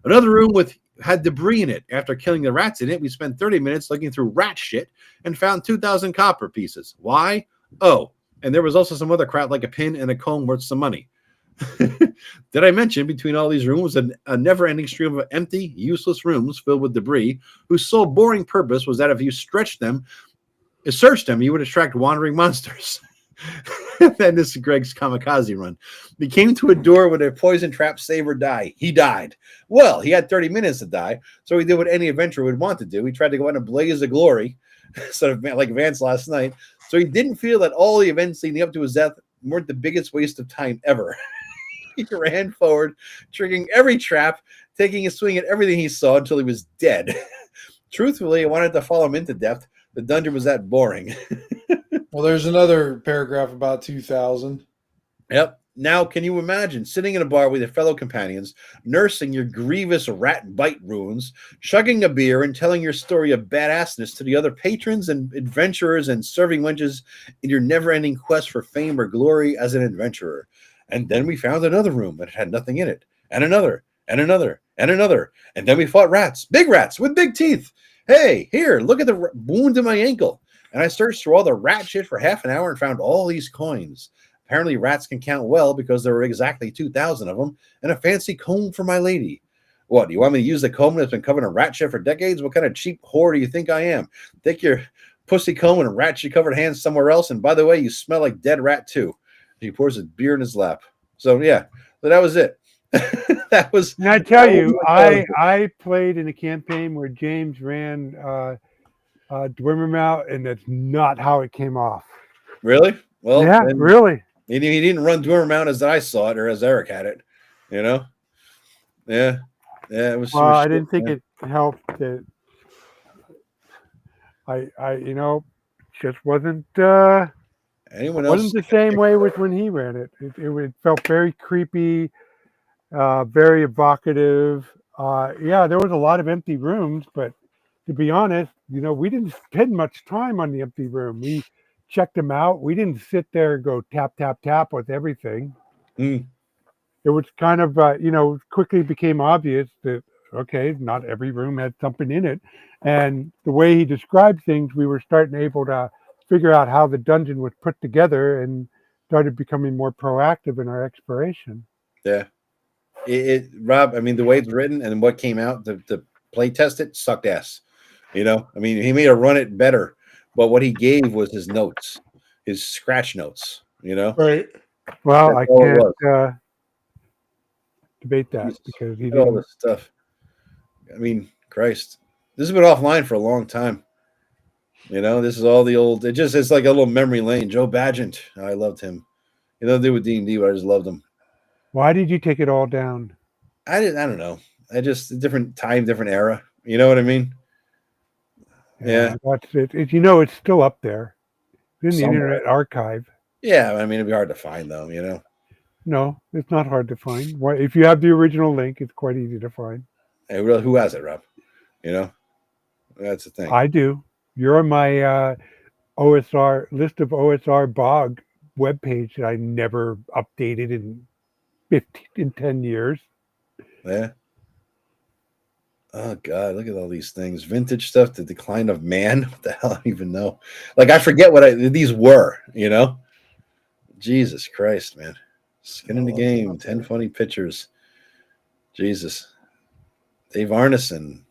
Another room had debris in it. After killing the rats in it, we spent 30 minutes looking through rat shit and found 2,000 copper pieces. Why? Oh, and there was also some other crap like a pin and a comb worth some money. Did I mention between all these rooms a never-ending stream of empty, useless rooms filled with debris whose sole boring purpose was that if you searched them, you would attract wandering monsters. Then this is Greg's kamikaze run. We came to a door with a poison trap, save or die. He died. Well, he had 30 minutes to die, so he did what any adventurer would want to do. He tried to go on a blaze of glory, sort of like Vance last night. So he didn't feel that all the events leading up to his death weren't the biggest waste of time ever. He ran forward, triggering every trap, taking a swing at everything he saw until he was dead. Truthfully, I wanted to follow him into depth. The dungeon was that boring. Well, there's another paragraph about 2000. Yep. Now, can you imagine sitting in a bar with your fellow companions, nursing your grievous rat bite wounds, chugging a beer, and telling your story of badassness to the other patrons and adventurers and serving wenches in your never-ending quest for fame or glory as an adventurer? And then we found another room that had nothing in it, and another, and another, and another. And then we fought rats, big rats with big teeth. Hey, here, look at the wound in my ankle. And I searched through all the rat shit for half an hour and found all these coins. Apparently, rats can count well because there were exactly 2,000 of them, and a fancy comb for my lady. What, do you want me to use the comb that's been covered in rat shit for decades? What kind of cheap whore do you think I am? Take your pussy comb and rat shit covered hands somewhere else, and by the way, you smell like dead rat too. He pours his beer in his lap. So yeah, so that was it. That was. And I tell you, I played in a campaign where James ran Dwimmermouth, and that's not how it came off. Really? Well, yeah, really. He didn't run Dwimmermouth as I saw it or as Eric had it. You know? Yeah. Yeah, it was. Well, I didn't think it helped that I just wasn't anyone else wasn't the same way with when he ran it. It felt very creepy, very evocative. Yeah, there was a lot of empty rooms, but to be honest, we didn't spend much time on the empty room. We checked them out. We didn't sit there and go tap, tap, tap with everything. Mm. It was kind of, quickly became obvious that, okay, not every room had something in it. And the way he described things, we were able to figure out how the dungeon was put together and started becoming more proactive in our exploration. Yeah. Rob, I mean, the way it's written and what came out to play test it sucked ass. He made her run it better, but what he gave was his notes, his scratch notes, Right. Well, I can't debate that because he did all this stuff. I mean, Christ, this has been offline for a long time. This is all the old. It's like a little memory lane. Joe Badgent, I loved him. They do with D&D, but I just loved him. Why did you take it all down? I don't know. Different time, different era. You know what I mean? Yeah. It's still up there in the Internet Archive. Yeah, I mean, it'd be hard to find, though. No, it's not hard to find. If you have the original link, it's quite easy to find. Hey, really, who has it, Rob? That's the thing. I do. You're on my OSR list of OSR Bog webpage that I never updated in 10 years. Yeah. Oh God, look at all these things. Vintage stuff, the decline of man. What the hell? I don't even know. Like, I forget what these were, Jesus Christ, man. Skin in the game, 10 funny pictures. Jesus. Dave Arneson.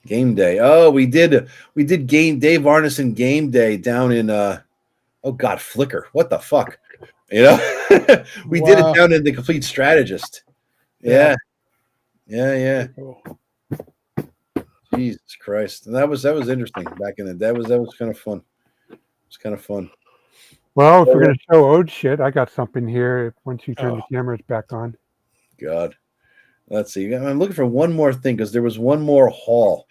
Game day. Oh, we did Dave Arneson game day down in Flickr. What the fuck? We did it down in the Complete Strategist. Yeah. Jesus Christ. And that was interesting back in the day. That was kind of fun. It was kind of fun. Well, if we're gonna show Ode shit, I got something here once you turn the cameras back on. God. Let's see. I'm looking for one more thing because there was one more haul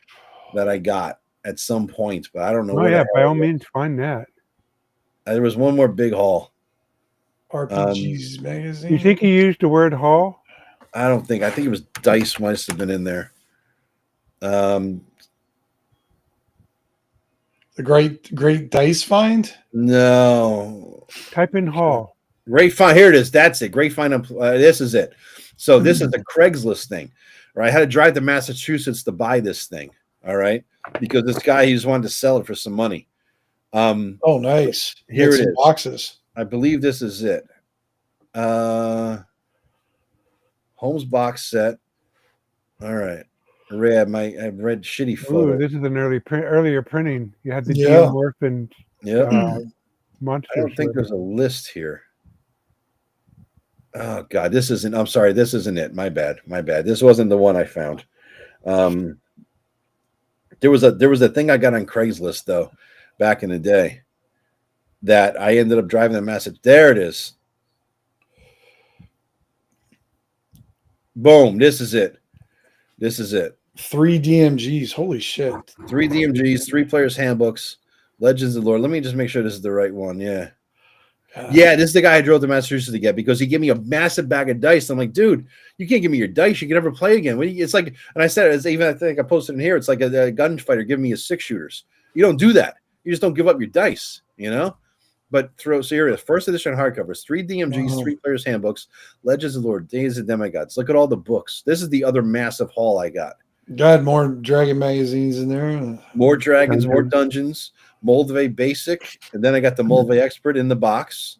that I got at some point, but I don't know. Oh yeah, by all means, find that. There was one more big haul. RPGs magazine. You think he used the word haul? I don't think. I think it was Dice must have been in there. The great Dice find? No. Type in haul. Great find. Here it is. That's it. Great find. This is it. So this is the Craigslist thing, right? I had to drive to Massachusetts to buy this thing. All right, because this guy, he just wanted to sell it for some money. Oh, nice. Here it is. Boxes. I believe this is it. Holmes box set. All right. I've read shitty photos. Ooh, this is an earlier printing. You had the Geomorph and monsters. I don't think there's a list here. Oh God, this isn't. I'm sorry, this isn't it. My bad. This wasn't the one I found. There was a thing I got on Craigslist though, back in the day. that I ended up driving the message. There it is. Boom. This is it. This is it. 3 DMGs. Holy shit. 3 DMGs, 3 players handbooks, Legends of Lore. Let me just make sure this is the right one. Yeah. Yeah, this is the guy I drove to Massachusetts to get because he gave me a massive bag of dice. I'm like, dude, you can't give me your dice. You can never play again. It's like, and I said, it's even I think I posted in here. It's like a gunfighter giving me his 6-shooters. You don't do that. You just don't give up your dice, you know. But so here it is. First edition hardcovers, 3 DMGs, 3 players handbooks, Legends of Lore, Days of Demigods. Look at all the books. This is the other massive haul I got. Got more Dragon magazines in there. More dragons, more dungeons. Moldave Basic, and then I got the Moldave Expert in the box.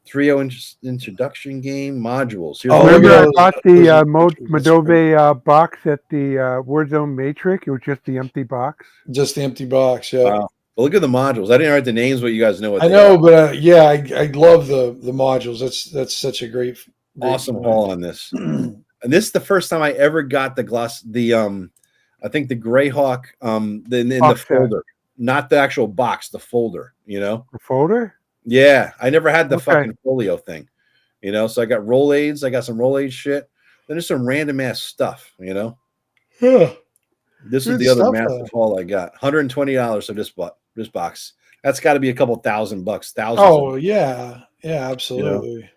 3.0 introduction game modules. Remember I bought the Moldave box at the Warzone Matrix? It was just the empty box. Just the empty box, yeah. Wow. Well, look at the modules. I didn't write the names, but you guys know what I know, but yeah, I love the modules. That's such a great awesome haul on this. And this is the first time I ever got the I think the Greyhawk in the folder. Not the actual box, the folder, you know? The folder? Yeah. I never had the fucking folio thing, you know? So I got roll aids. I got some roll aid shit. Then there's some random ass stuff, you know? Yeah. This is the other massive haul I got. $120 for this box. That's got to be a couple $1,000. Thousands. Oh, yeah. Yeah, absolutely. You know?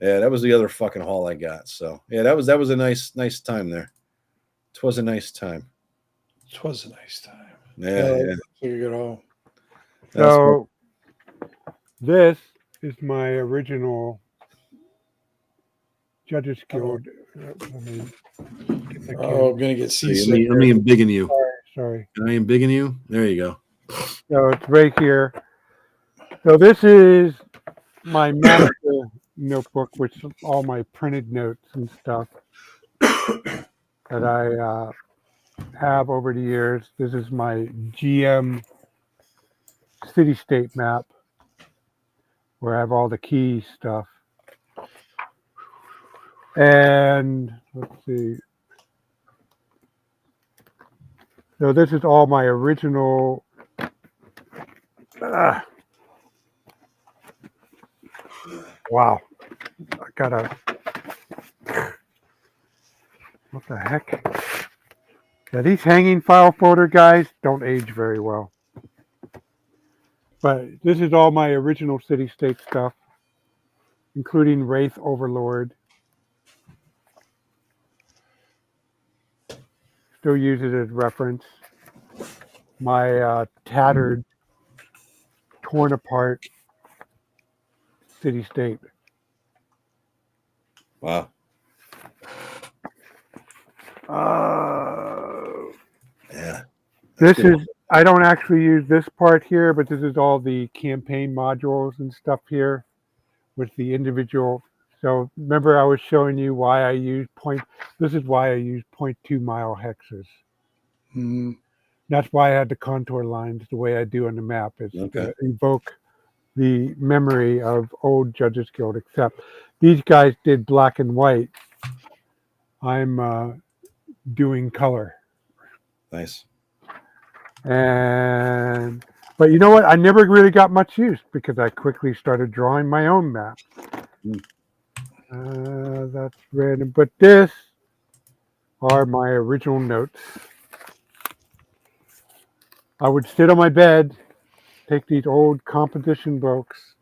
Yeah, that was the other fucking haul I got. So, yeah, that was a nice time there. It was a nice time. It was a nice time. Yeah. Good haul. So this is my original Judges Guild. I'm gonna get seasick. Let me embiggen you. Sorry. Can I embiggen you? There you go. So it's right here. So this is my master notebook, which is all my printed notes and stuff that I have over the years. This is my GM city-state map where I have all the key stuff. And let's see. So this is all my original wow. I gotta what the heck? Yeah, these hanging file folder guys don't age very well. But this is all my original city-state stuff, including Wraith Overlord. Still use it as reference. My tattered, torn apart city-state. Wow. Yeah. This is, I don't actually use this part here, but this is all the campaign modules and stuff here with the individual. So remember I was showing you why I use this is why I use 0.2 mile hexes. Mm-hmm. That's why I had the contour lines the way I do on the map. It's to evoke the memory of old Judges Guild, except these guys did black and white. I'm doing color. Nice. But you know what? I never really got much use because I quickly started drawing my own map. That's random. But this are my original notes. I would sit on my bed, take these old composition books,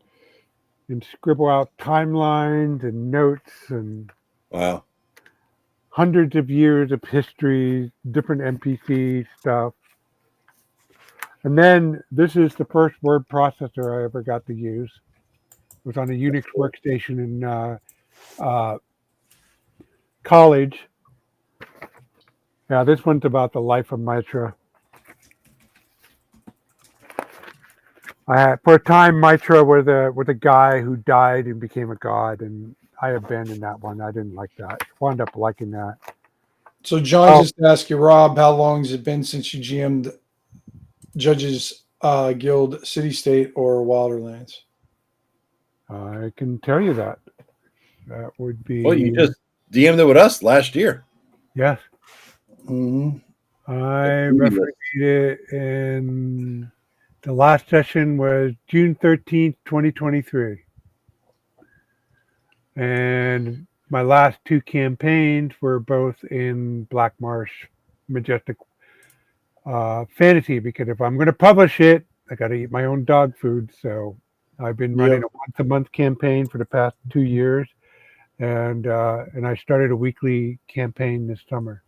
and scribble out timelines and notes and wow, hundreds of years of history, different NPC stuff. And then this is the first word processor I ever got to use. It was on a Unix workstation in college. Yeah, this one's about the life of Mitra. For a time, Mitra was a guy who died and became a god, and I abandoned that one. I didn't like that. I wound up liking that. So John just asked you, Rob, how long has it been since you GM'd Judges Guild City State or Wilderlands? I can tell you that. That would be. Well, you just DM'd it with us last year. Yes. Mm-hmm. I refereed it in The last session was June 13th, 2023. And my last 2 campaigns were both in Black Marsh Majestic Fantasy, because if I'm going to publish it, I got to eat my own dog food. So I've been running a once-a-month campaign for the past 2 years, and I started a weekly campaign this summer.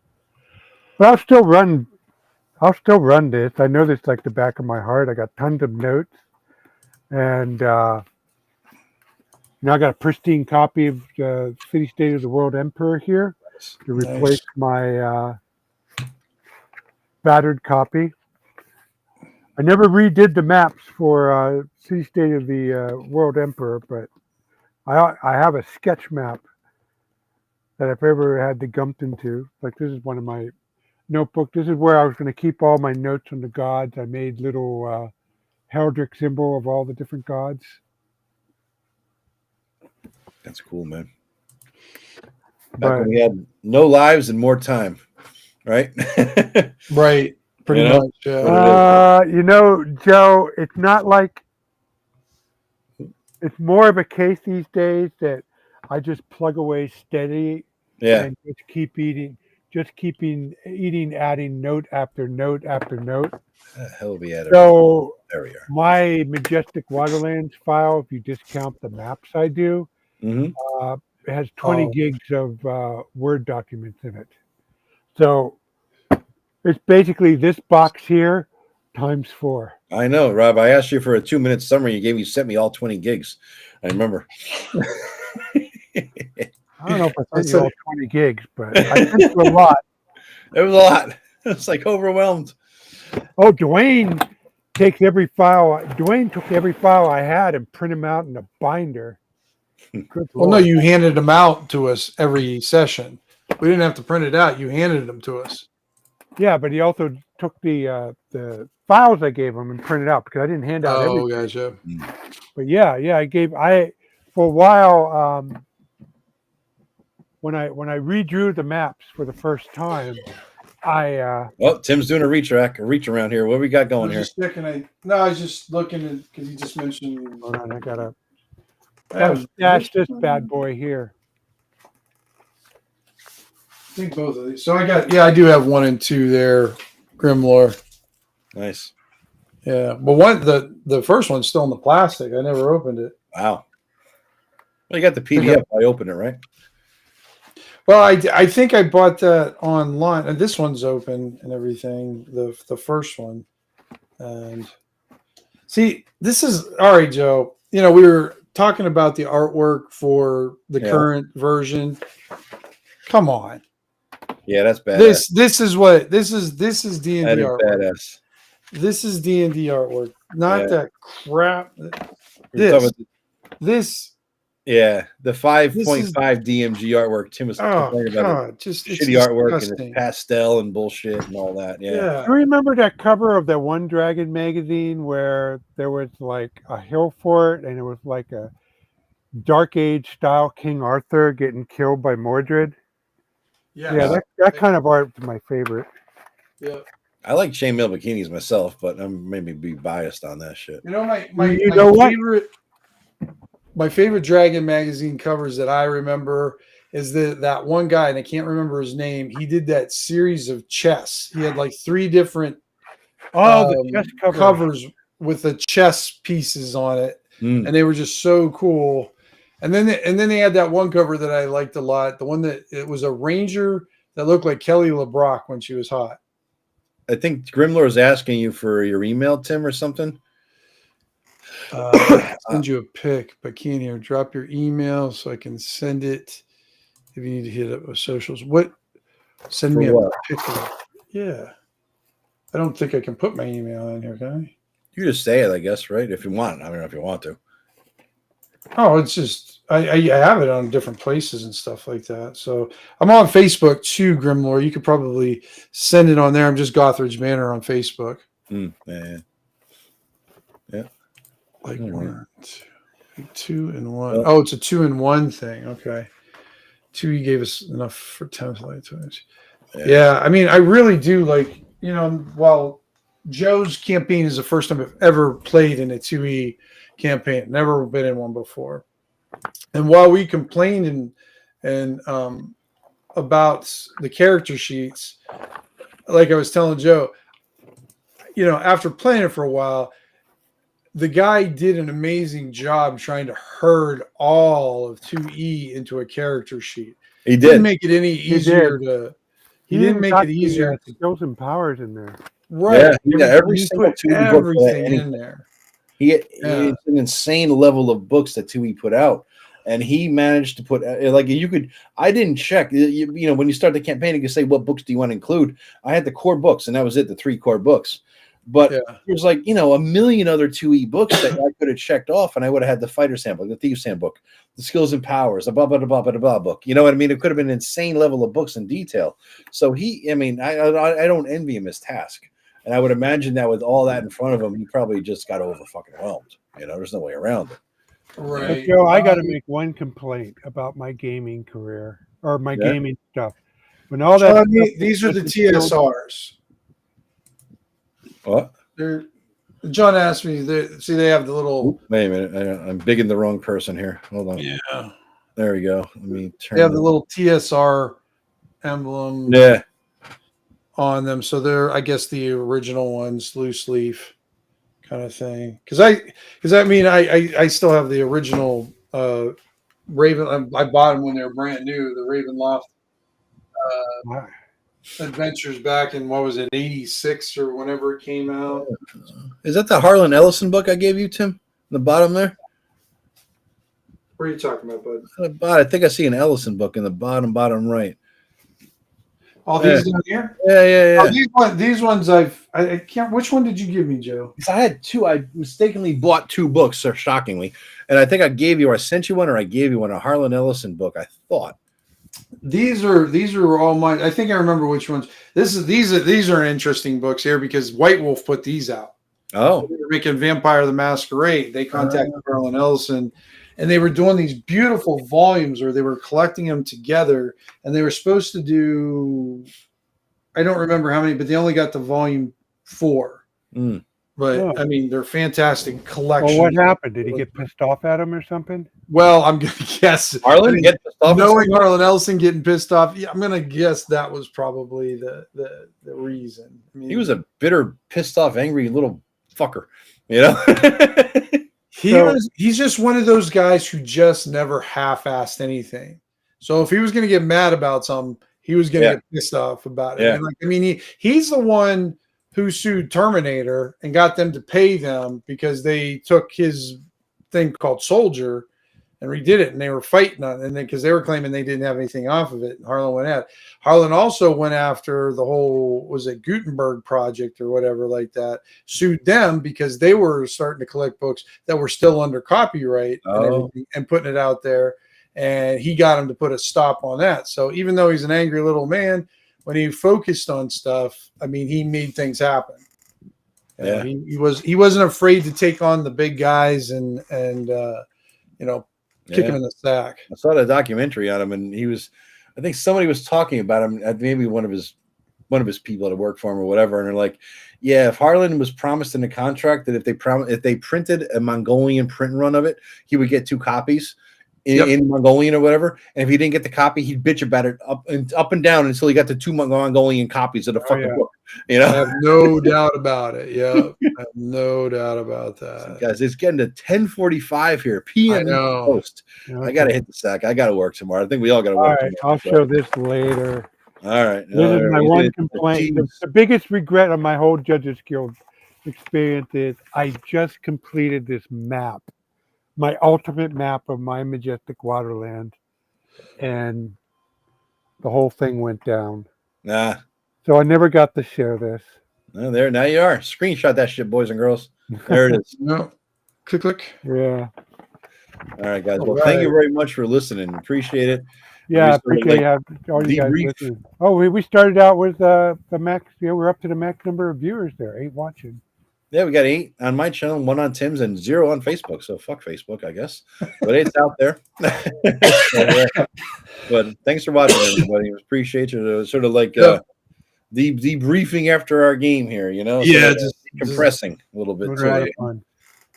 But I'll still run this. I know this like the back of my heart. I got tons of notes, and now I got a pristine copy of City State of the World Emperor here to replace my battered copy. I never redid the maps for City State of the World Emperor, but I have a sketch map that if I ever had to gump into, like this is one of my notebook. This is where I was going to keep all my notes on the gods. I made little Heldrick symbol of all the different gods. That's cool, man. Back when we had no lives and more time, right? Right. Pretty much. You know, Joe, it's not like, it's more of a case these days that I just plug away steady and just keep eating, adding note after note after note. Hell be at it. So there we are. My Majestic Waterlands file, if you discount the maps I do, it has 20 gigs of Word documents in it. So it's basically this box here times 4. I know, Rob. I asked you for a 2-minute summary. You sent me all 20 gigs. I remember. I don't know if I sent you all 20 gigs, but I sent you a lot. It was a lot. It's like overwhelmed. Oh, Dwayne took every file I had and printed them out in a binder. Well, no, you handed them out to us every session. We didn't have to print it out. You handed them to us. Yeah, but he also took the files I gave him and printed out, because I didn't hand out everything. Oh, gotcha. But I for a while, when I redrew the maps for the first time, Tim's doing a reach around here. What we got going here? I was just looking because you just mentioned. Hold on, I gotta stash this bad boy here. I think both of these. So I do have 1 and 2 there, Grimlore. Nice. Yeah, but the first one's still in the plastic. I never opened it. Wow. Well, you got the PDF. I opened it, right? Well, I think I bought that online, and this one's open and everything. The first one, and see, this is all right, Joe. You know, we were talking about the artwork for the current version. Come on. Yeah, that's bad. This is D&D artwork. Badass. This is D&D artwork, not that crap. This. Yeah, the 5.5 DMG artwork. Tim was complaining about it. Just shitty artwork and it's pastel and bullshit and all that. Yeah. You remember that cover of that one Dragon magazine where there was like a hill fort and it was like a Dark Age style King Arthur getting killed by Mordred? Yeah, that kind of art is my favorite. Yeah. I like chainmail bikinis myself, but I'm maybe be biased on that shit. You know, my favorite Dragon magazine covers that I remember is that one guy, and I can't remember his name. He did that series of chess. He had like 3 different the chess covers with the chess pieces on it, and they were just so cool. And then they had that one cover that I liked a lot. The one that it was a ranger that looked like Kelly LeBrock when she was hot. I think Grimlore is asking you for your email, Tim, or something. Send you a pic, but can't here. Drop your email so I can send it. If you need to hit up with socials, send me a picture. Yeah, I don't think I can put my email in here, can I? You just say it, I guess, right? If you want. I don't know if you want to. Oh, it's just I have it on different places and stuff like that. So I'm on Facebook too, Grimlore. You could probably send it on there. I'm just Gothridge Manor on Facebook. Yeah. Like 1, 2 and 1. Oh, it's a 2 and 1 thing. Okay. 2, you gave us enough for template. Yeah, I mean, I really do like, while Joe's campaign is the first time I've ever played in a 2E campaign. Never been in one before. And while we complained and about the character sheets, like I was telling Joe, after playing it for a while, the guy did an amazing job trying to herd all of 2E into a character sheet. He did. Didn't make it any easier to. He didn't make it easier. Skills and powers in there. Right. Yeah, every single 2E book everything in there. It's an insane level of books that 2E put out. And he managed to put I didn't check, when you start the campaign, you can say, what books do you want to include? I had the core books, and that was it, the 3 core books. But there's a million other 2E books that I could have checked off, and I would have had the Fighter's Handbook, the Thieves' Handbook, the Skills and Powers, the blah, blah, blah, blah, blah book. You know what I mean? It could have been an insane level of books in detail. So I don't envy him his task. And I would imagine that with all that in front of him, he probably just got over fucking whelmed. There's no way around it. Right. But Joe, I got to make one complaint about my gaming career or my gaming stuff. When all that these are the TSRs. What? John asked me. They have the little. Wait a minute, I'm bigging the wrong person here. Hold on. Yeah. There we go. Let me turn. They have the little TSR emblem. Yeah. On them, so they're, I guess, the original ones, loose leaf kind of thing. Because I still have the original Raven. I bought them when they were brand new. The Ravenloft Adventures back in, what was it, 86 or whenever it came out. Is that the Harlan Ellison book I gave you, Tim? The bottom there. What are you talking about, bud? I think I see an Ellison book in the bottom right. All these down here? Yeah. Oh, these ones I can't. Which one did you give me, Joe? I had 2. I mistakenly bought 2 books, so shockingly, and I think I sent you one, or I gave you one, a Harlan Ellison book. I thought these are all mine. I think I remember which ones. These are interesting books here because White Wolf put these out. Oh, they were making Vampire the Masquerade. They contacted Harlan Ellison. And they were doing these beautiful volumes where they were collecting them together. And they were supposed to do, I don't remember how many, but they only got to volume 4. Mm. But, I mean, they're fantastic collections. Well, what happened? Did he get pissed off at him or something? Well, I'm going to guess. Harlan get pissed off? Knowing Harlan Ellison getting pissed off, I'm going to guess that was probably the reason. I mean, he was a bitter, pissed off, angry little fucker, He's just one of those guys who just never half-assed anything. So if he was going to get mad about something, he was going to get pissed off about it. Yeah. And he's the one who sued Terminator and got them to pay them because they took his thing called Soldier and redid it, and they were fighting on it, and because they were claiming they didn't have anything off of it. And Harlan went out. Harlan also went after the whole, was it Gutenberg project or whatever like that, sued them because they were starting to collect books that were still under copyright and putting it out there. And he got him to put a stop on that. So even though he's an angry little man, when he focused on stuff, he made things happen. Yeah. He wasn't afraid to take on the big guys and kick him in the sack. I saw the documentary on him, and I think somebody was talking about him, maybe one of his people that worked for him or whatever, and they're like, yeah, if Harlan was promised in the contract that if they printed a Mongolian print run of it, he would get 2 copies in Mongolian or whatever, and if he didn't get the copy, he'd bitch about it up and down until he got the 2 Mongolian copies of the fucking book. I have no doubt about it. Yeah, I have no doubt about that. So guys, it's getting to 10:45 here. PM Post. Okay. I gotta hit the sack. I gotta work tomorrow. I think we all gotta work. All right, I'll show this later. All right. This is my one complaint. The biggest regret of my whole Judges Guild experience is I just completed this map, my ultimate map of my majestic waterland, and the whole thing went down. Nah. So I never got to share this. Well, there, now you are. Screenshot that shit, boys and girls. There it is. No. Click. Yeah. All right, guys. Well, thank you very much for listening. Appreciate it. Yeah, I appreciate all you guys listening. Oh, we started out with the max. Yeah, we're up to the max number of viewers there. 8 watching. Yeah, we got 8 on my channel, 1 on Tim's, and 0 on Facebook. So fuck Facebook, I guess. But it's out there. But thanks for watching, everybody. Appreciate you. It was sort of like debriefing after our game here. Yeah, so, compressing a little bit too. Fun.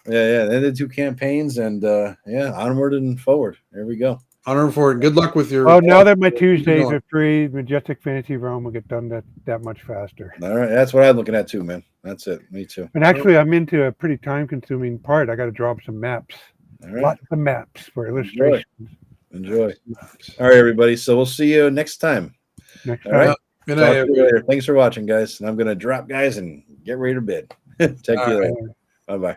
Yeah. Then the 2 campaigns, and onward and forward. There we go. Onward forward. Good luck with your. Oh, now that my Tuesdays are free, Majestic Fantasy Realm will get done that much faster. All right, that's what I'm looking at too, man. That's it. Me too. And actually, I'm into a pretty time-consuming part. I got to draw up some maps. All right. Lots of maps for illustrations. Enjoy. All right, everybody. So we'll see you next time. Next time. All right. Good night. Thanks for watching, guys. And I'm going to drop, guys, and get ready to bed. Take you later. Bye-bye.